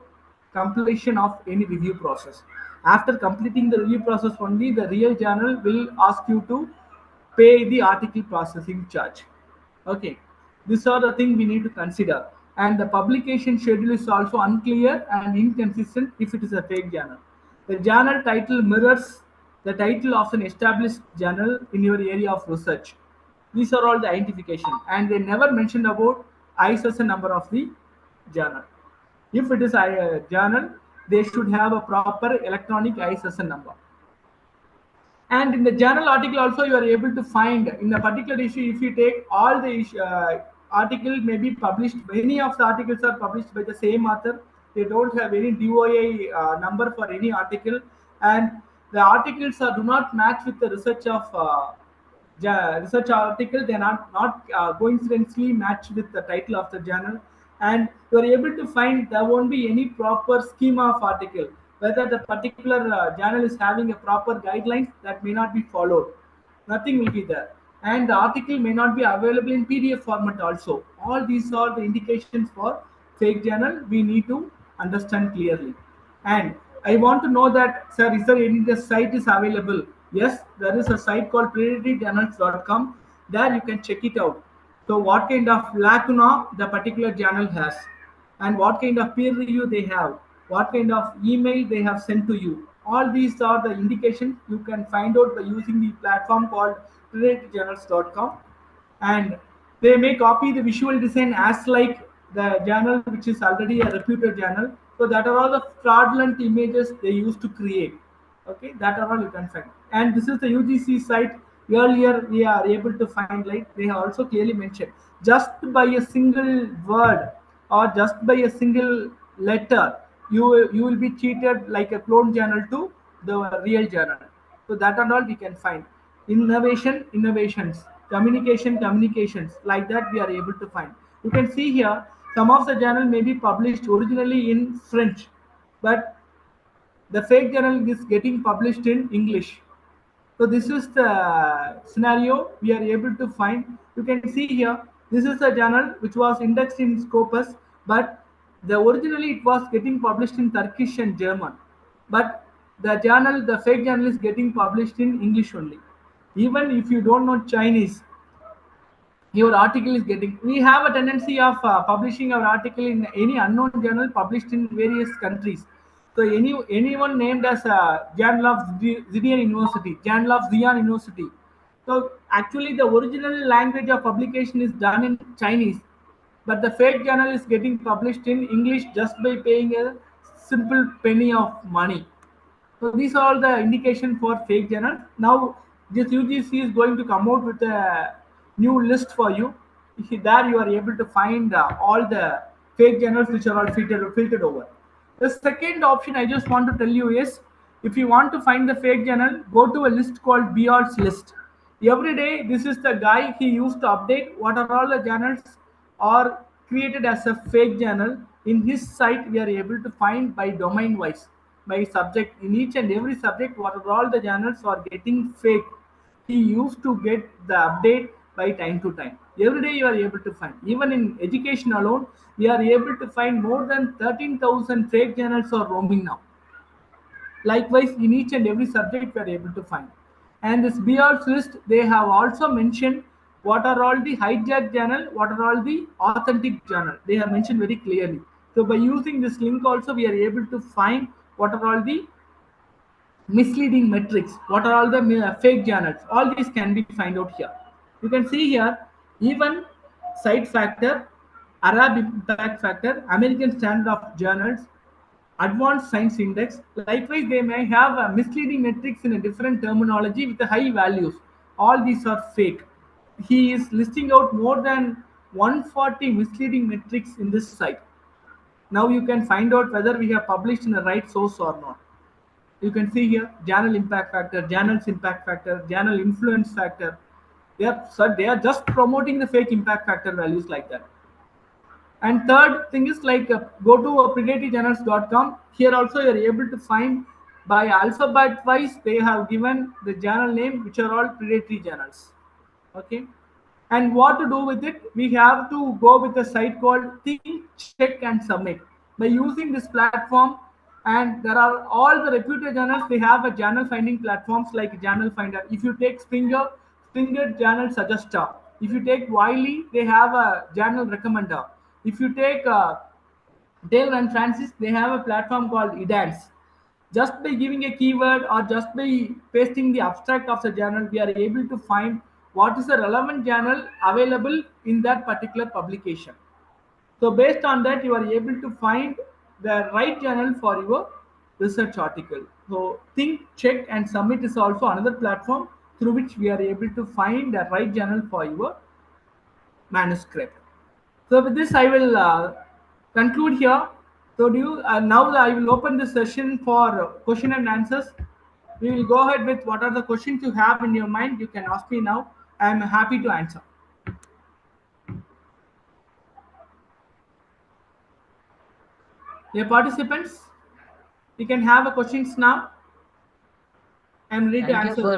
Speaker 2: completion of any review process. After completing the review process only, the real journal will ask you to pay the article processing charge. Okay, these are the things we need to consider. And the publication schedule is also unclear and inconsistent if it is a fake journal. The journal title mirrors the title of an established journal in your area of research. These are all the identification, and they never mentioned about ISSN number of the journal. If it is a journal, they should have a proper electronic ISSN number. And in the journal article also, you are able to find in a particular issue, if you take all the article may be published, many of the articles are published by the same author, They don't have any DOI number for any article, and the articles do not match with the research of research article. They are not coincidentally matched with the title of the journal, and you are able to find there won't be any proper schema of article. Whether the particular journal is having a proper guidelines that may not be followed, nothing will be there, and the article may not be available in PDF format also. All these are the indications for fake journal we need to understand clearly. And I want to know that, sir, is there any the site is available? Yes, there is a site called predaryjournals.com. There you can check it out. So what kind of lacuna the particular journal has, and what kind of peer review they have, what kind of email they have sent to you. All these are the indications you can find out by using the platform called predaryjournals.com. And they may copy the visual design as like the journal which is already a reputed journal. So that are all the fraudulent images they used to create. Okay, that are all you can find. And this is the UGC site. Earlier we are able to find, like they have also clearly mentioned, just by a single word or just by a single letter, you will be treated like a clone journal to the real journal. So that and all we can find. Innovations, communications, like that we are able to find. You can see here some of the journal may be published originally in French, but the fake journal is getting published in English. So this is the scenario we are able to find. You can see here, this is a journal which was indexed in Scopus, but the originally it was getting published in Turkish and German. But the fake journal is getting published in English only. Even if you don't know Chinese, your article is getting. We have a tendency of publishing our article in any unknown journal published in various countries. So anyone named as Journal of Zidian University, Journal of Xi'an University. So actually the original language of publication is done in Chinese, but the fake journal is getting published in English just by paying a simple penny of money. So these are all the indication for fake journals. Now this UGC is going to come out with a new list for you. There you are able to find all the fake journals which are all filtered over. The second option I just want to tell you is, if you want to find the fake journal, go to a list called Beard's list. Every day, this is the guy he used to update what are all the journals are created as a fake journal. In his site, we are able to find by domain wise, by subject. In each and every subject, what are all the journals are getting fake. He used to get the update by time to time. Every day you are able to find. Even in education alone, we are able to find more than 13,000 fake journals are roaming now. Likewise, in each and every subject, we are able to find. And this BR's list, they have also mentioned what are all the hijack journal, what are all the authentic journal. They have mentioned very clearly. So by using this link also, we are able to find what are all the misleading metrics, what are all the fake journals. All these can be find out here. You can see here, even site factor, Arab impact factor, American standard of journals, advanced science index. Likewise, they may have misleading metrics in a different terminology with the high values. All these are fake. He is listing out more than 140 misleading metrics in this site. Now you can find out whether we have published in the right source or not. You can see here journal impact factor, journals impact factor, journal influence factor. They are just promoting the fake impact factor values like that. And third thing is, like go to predaryjournals.com. Here also you are able to find by alphabet wise they have given the journal name which are all predatory journals. Okay. And what to do with it? We have to go with a site called Think, Check, and Submit. By using this platform, and there are all the reputed journals, they have a journal finding platforms like Journal Finder. If you take Springer Journal Suggester. If you take Wiley, they have a journal recommender. If you take Dale and Francis, they have a platform called Edance. Just by giving a keyword or just by pasting the abstract of the journal, we are able to find what is the relevant journal available in that particular publication. So based on that, you are able to find the right journal for your research article. So Think, Check, and Submit is also another platform through which we are able to find the right journal for your manuscript. So with this, I will conclude here. So do you, now I will open the session for question and answers. We will go ahead with what are the questions you have in your mind. You can ask me now. I am happy to answer. Dear participants, you can have a questions now. I am ready to
Speaker 3: Thank you
Speaker 2: answer the
Speaker 3: for,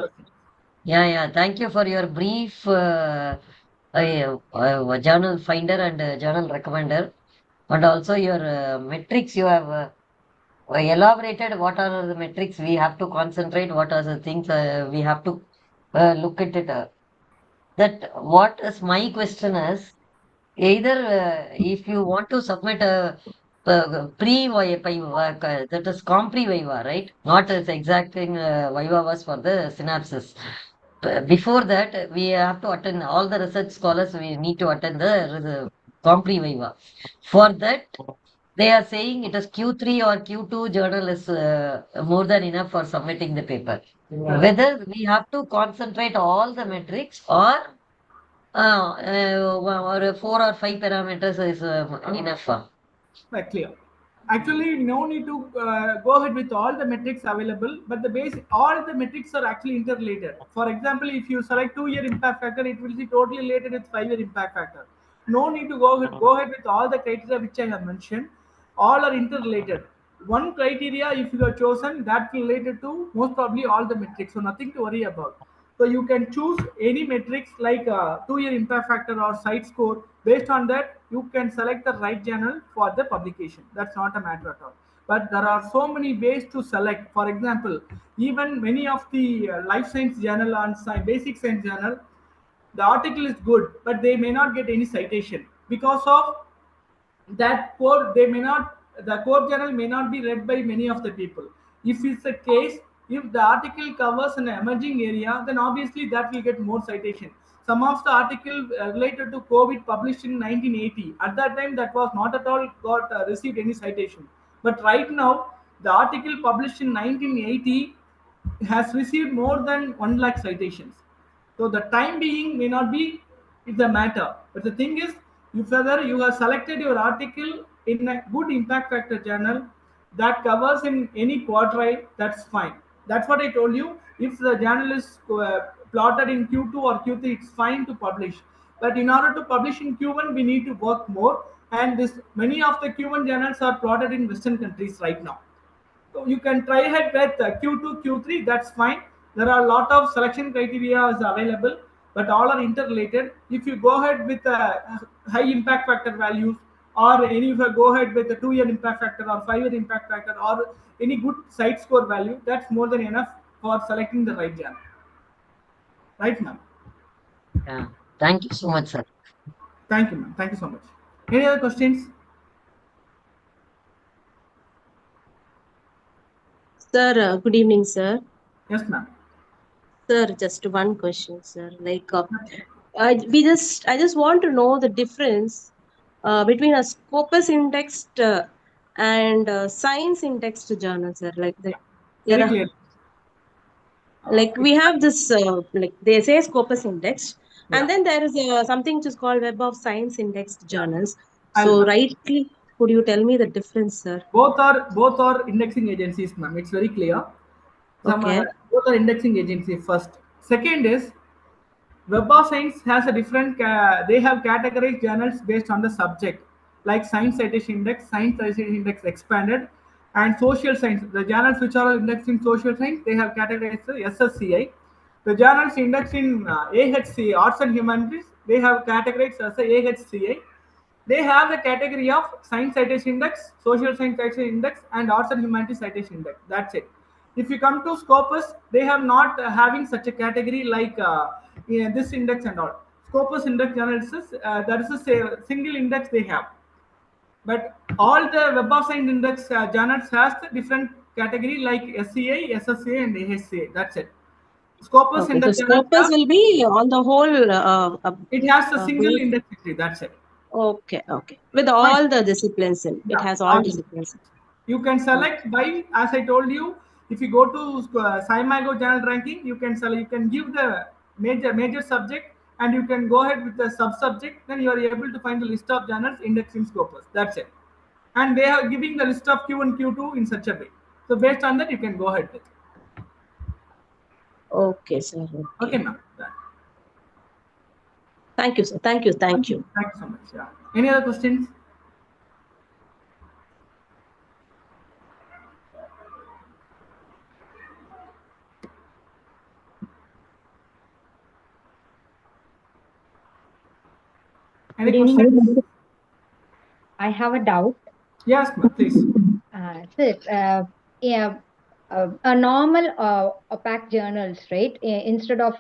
Speaker 2: questions.
Speaker 3: thank you for your brief journal finder and journal recommender, and also your metrics you have elaborated. What are the metrics we have to concentrate? What are the things we have to look at it? That what is my question is, either if you want to submit a that is compre viva, right? Not as exacting viva was for the synapses. Before that, we have to attend all the research scholars. We need to attend the compre viva. For that, they are saying it is Q3 or Q2 journal is more than enough for submitting the paper.
Speaker 2: Correct.
Speaker 3: Whether we have to concentrate all the metrics or or 4 or 5 parameters is enough.
Speaker 2: Right, clear. Actually, no need to go ahead with all the metrics available, but the base, all the metrics are actually interrelated. For example, if you select 2 year impact factor, it will be totally related with 5 year impact factor. No need to go ahead with all the criteria which I have mentioned. All are interrelated. One criteria, if you are chosen, that related to most probably all the metrics, so nothing to worry about. So you can choose any metrics like 2 year impact factor or site score. Based on that, you can select the right journal for the publication. That's not a matter at all. But there are so many ways to select. For example, even many of the life science journal and basic science journal, the article is good, but they may not get any citation because of that core, they may not, the core journal may not be read by many of the people. If it's a case, if the article covers an emerging area, then obviously that will get more citation. Some of the article related to COVID published in 1980, at that time that was not at all got received any citation. But right now, the article published in 1980 has received more than 1 lakh citations. So the time being may not be the matter. But the thing is, if whether you have selected your article in a good impact factor journal that covers in any quartile, that's fine. That's what I told you. If the journal is plotted in Q2 or Q3, it's fine to publish. But in order to publish in Q1, we need to work more. And this many of the Q1 journals are plotted in Western countries right now. So you can try ahead with Q2, Q3, that's fine. There are a lot of selection criteria is available, but all are interrelated. If you go ahead with high impact factor values, or any if you go ahead with a 2 year impact factor or 5 year impact factor or any good site score value, that's more than enough for selecting the right journal. Right, ma'am?
Speaker 3: Yeah. Thank you so much, sir.
Speaker 2: Thank you, ma'am. Thank you so much. Any other questions?
Speaker 5: Sir, good evening, sir.
Speaker 2: Yes, ma'am.
Speaker 5: Sir, just one question, sir. Like, I just want to know the difference between a Scopus indexed and science indexed journal, sir. Like that, there
Speaker 2: Very
Speaker 5: are
Speaker 2: clear.
Speaker 5: like we have this like they say Scopus indexed, and
Speaker 2: Yeah,
Speaker 5: then there is something which is called Web of Science indexed
Speaker 2: yeah.
Speaker 5: journals.
Speaker 2: I'll
Speaker 5: So, rightly, could you tell me the difference, sir?
Speaker 2: both are indexing agencies, ma'am. It's very clear. Some
Speaker 5: Okay.
Speaker 2: both are indexing agency first. Second is Web of Science has a different. They have categorized journals based on the subject, like Science Citation Index, Science Citation Index Expanded, and Social Science. The journals which are indexed in social science, they have categorized the SSCI. The journals indexed in AHC, Arts and Humanities, they have categorized as a AHCI. They have the category of Science Citation Index, Social Science Citation Index, and Arts and Humanities Citation Index. That's it. If you come to Scopus, they have not having such a category like this index and all. Scopus index analysis, that is a single index they have. But all the Web of Science index journals has the different category like SCA, SSA, and ASCA. That's it. Scopus
Speaker 5: Okay. So,
Speaker 2: index journals
Speaker 5: Scopus
Speaker 2: have,
Speaker 5: will be on the whole
Speaker 2: it has a single
Speaker 5: whole.
Speaker 2: index entry. That's it.
Speaker 5: Okay, okay. With
Speaker 2: Fine.
Speaker 5: all the disciplines in it
Speaker 2: Yeah,
Speaker 5: has all
Speaker 2: obviously.
Speaker 5: disciplines.
Speaker 2: You can
Speaker 5: Okay.
Speaker 2: select by, as I told you, if you go to Scimago journal ranking, you can select, you can give the major subject, and you can go ahead with the sub subject. Then you are able to find the list of journals indexed in Scopus. That's it. and they are giving the list of Q1, Q2 in such a way. So based on that, you can go ahead with.
Speaker 5: Okay, sir.
Speaker 2: Okay,
Speaker 5: Okay.
Speaker 2: ma'am. Done.
Speaker 5: Thank you, sir. Thank you. Thank you.
Speaker 2: Thank you so much. Yeah. Any other questions? Any
Speaker 6: Good evening.
Speaker 2: questions?
Speaker 6: I have a doubt.
Speaker 2: Yes, ma'am. Please.
Speaker 6: Sir, yeah, a normal opaque journals, right? Instead of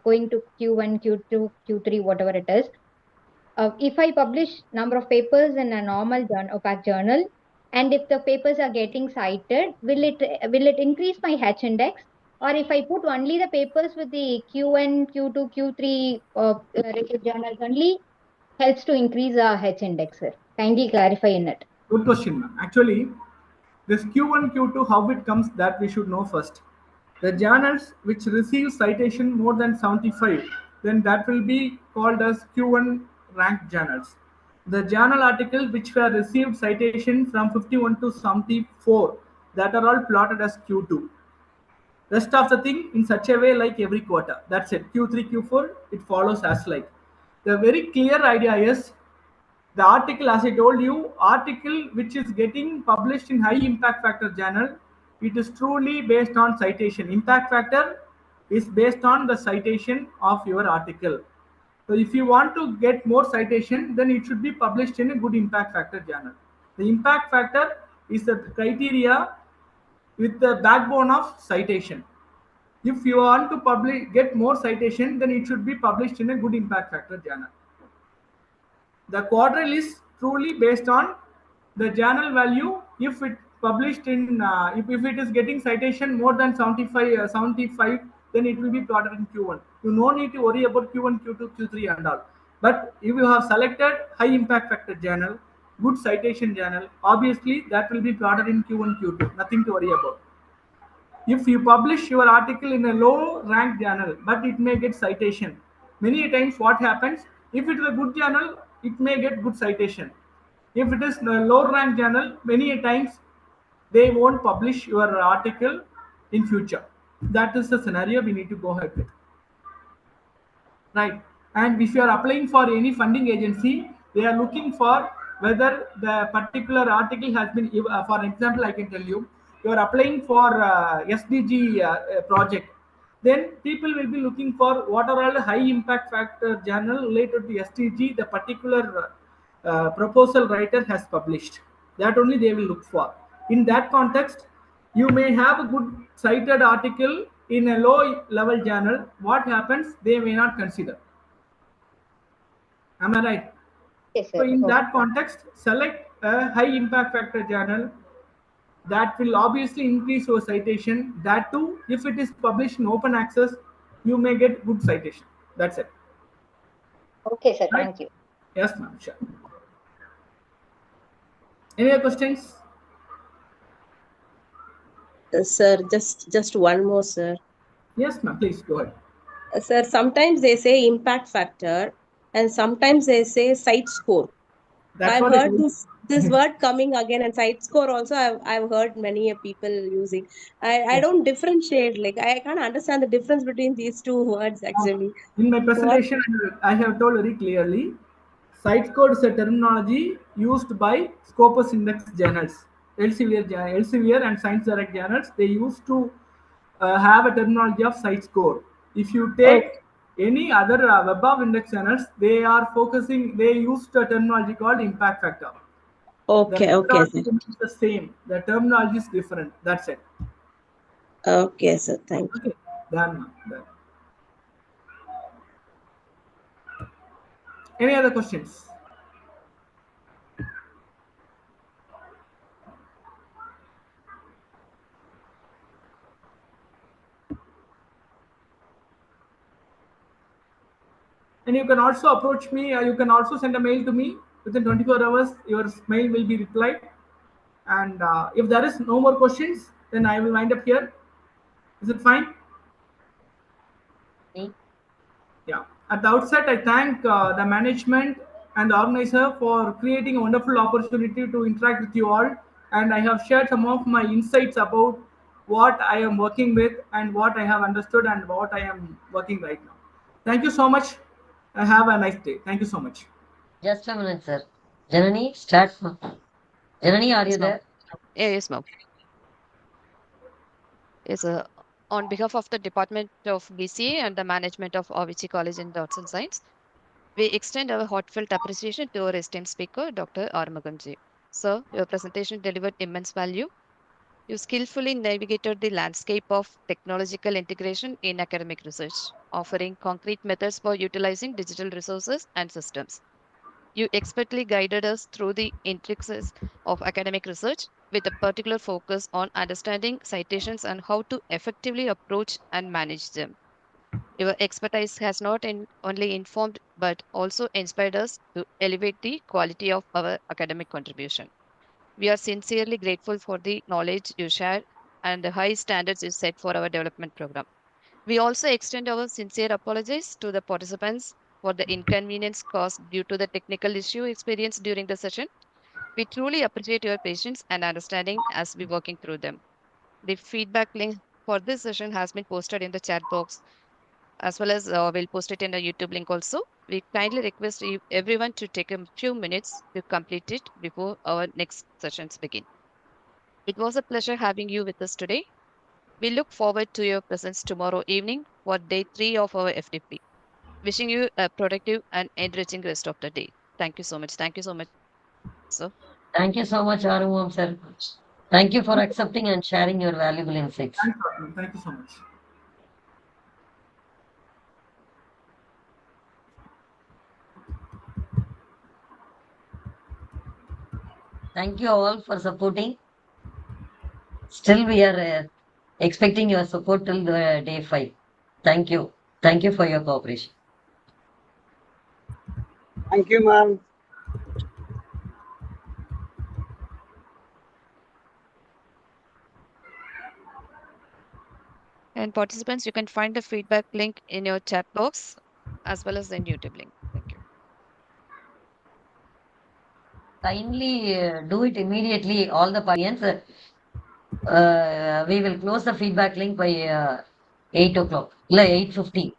Speaker 6: going to Q1, Q2, Q3, whatever it is, if I publish number of papers in a normal opaque journal, and if the papers are getting cited, will it increase my H index? Or if I put only the papers with the Q1, Q2, Q3 rated journals only, helps to increase our H index, sir. Kindly clarify in it.
Speaker 2: Good question, ma'am. Actually, this Q1, Q2, how it comes, that we should know first. The journals which receive citation more than 75, then that will be called as Q1 ranked journals. The journal article which were received citation from 51 to 74, that are all plotted as Q2. Rest of the thing in such a way like every quarter. That's it. Q3, Q4, it follows as like. The very clear idea is the article, as I told you, article which is getting published in high impact factor journal, it is truly based on citation. Impact factor is based on the citation of your article. So if you want to get more citation, then it should be published in a good impact factor journal. The impact factor is the criteria with the backbone of citation. If you want to get more citation, then it should be published in a good impact factor journal. The quadrille is truly based on the journal value. If it published in, if it is getting citation more than 75, then it will be plotted in Q1. You no need to worry about Q1, Q2, Q3 and all. But if you have selected high impact factor journal, good citation journal, obviously that will be plotted in Q1, Q2. Nothing to worry about. If you publish your article in a low ranked journal, but it may get citation, many times what happens, if it is a good journal, it may get good citation. If it is a low ranked journal, many times they won't publish your article in future. That is the scenario we need to go ahead with. Right. And if you are applying for any funding agency, they are looking for whether the particular article has been, for example, I can tell you, you are applying for SDG project, then people will be looking for what are all the high impact factor journal related to SDG the particular proposal writer has published. That only they will look for. In that context, you may have a good cited article in a low level journal. What happens? They may not consider. Am I right?
Speaker 6: Yes,
Speaker 2: So
Speaker 6: sir.
Speaker 2: in
Speaker 6: Okay.
Speaker 2: that context, select a high impact factor journal that will obviously increase your citation. That too, if it is published in open access, you may get good citation. That's it.
Speaker 6: Okay, sir.
Speaker 2: Right?
Speaker 6: Thank you.
Speaker 2: Yes, ma'am. Sure. Any other questions?
Speaker 5: Sir, just one more, sir.
Speaker 2: Yes, ma'am. Please go ahead.
Speaker 5: Sir, sometimes they say impact factor, and sometimes they say site score.
Speaker 2: That's
Speaker 5: I've
Speaker 2: what I
Speaker 5: heard
Speaker 2: told.
Speaker 5: this word coming again, and site score also. I've heard many people using. I
Speaker 2: Yes.
Speaker 5: don't differentiate. Like I can't understand the difference between these two words actually.
Speaker 2: In my
Speaker 5: What?
Speaker 2: presentation, I have told very clearly, site code is a terminology used by Scopus Index journals, Elsevier and Science Direct journals. They used to have a terminology of site score. If you take
Speaker 5: Okay,
Speaker 2: any other Web of Index channels, they are focusing. They used a terminology called impact factor. The
Speaker 5: okay,
Speaker 2: methodology
Speaker 5: sir.
Speaker 2: remains the same. The terminology is different. That's it.
Speaker 5: Okay, sir. Thank you.
Speaker 2: Okay, done. Ma'am. Done. Any other questions? And you can also approach me. You can also send a mail to me within 24 hours. Your mail will be replied. And if there is no more questions, then I will wind up here. Is it fine?
Speaker 3: Me?
Speaker 2: Yeah. At the outset, I thank the management and the organizer for creating a wonderful opportunity to interact with you all. And I have shared some of my insights about what I am working with and what I have understood and what I am working right now. Thank you so much. Have a nice day. Thank you so much.
Speaker 3: Just a minute, sir. Janani, start. Janani, are
Speaker 1: Yes,
Speaker 3: you
Speaker 1: ma'am.
Speaker 3: there?
Speaker 1: Yeah, yes, ma'am. Yes, on behalf of the Department of BCA and the management of Avicii College in Arts and Science, we extend our heartfelt appreciation to our esteemed speaker, Dr. Armagamji. Sir, your presentation delivered immense value. You skillfully navigated the landscape of technological integration in academic research, offering concrete methods for utilizing digital resources and systems. You expertly guided us through the intricacies of academic research with a particular focus on understanding citations and how to effectively approach and manage them. Your expertise has not only informed but also inspired us to elevate the quality of our academic contribution. We are sincerely grateful for the knowledge you share and the high standards you set for our development program. We also extend our sincere apologies to the participants for the inconvenience caused due to the technical issue experienced during the session. We truly appreciate your patience and understanding as we working through them. The feedback link for this session has been posted in the chat box as well as we'll post it in the YouTube link also. We kindly request everyone to take a few minutes to complete it before our next sessions begin. It was a pleasure having you with us today. We look forward to your presence tomorrow evening for day 3 of our FDP. Wishing you a productive and enriching rest of the day. Thank you so much. Thank you so much, sir.
Speaker 3: Thank you so much, Arumam, sir. Thank you for accepting and sharing your valuable insights.
Speaker 2: Thanks, Arun. Thank you so much.
Speaker 3: Thank you all for supporting. Still, we are expecting your support till the day 5. Thank you. Thank you for your cooperation.
Speaker 7: Thank you, ma'am.
Speaker 1: And participants, you can find the feedback link in your chat box as well as in YouTube link. Thank you.
Speaker 3: Kindly do it immediately, all the participants. We will close the feedback link by 8 o'clock, 8:50.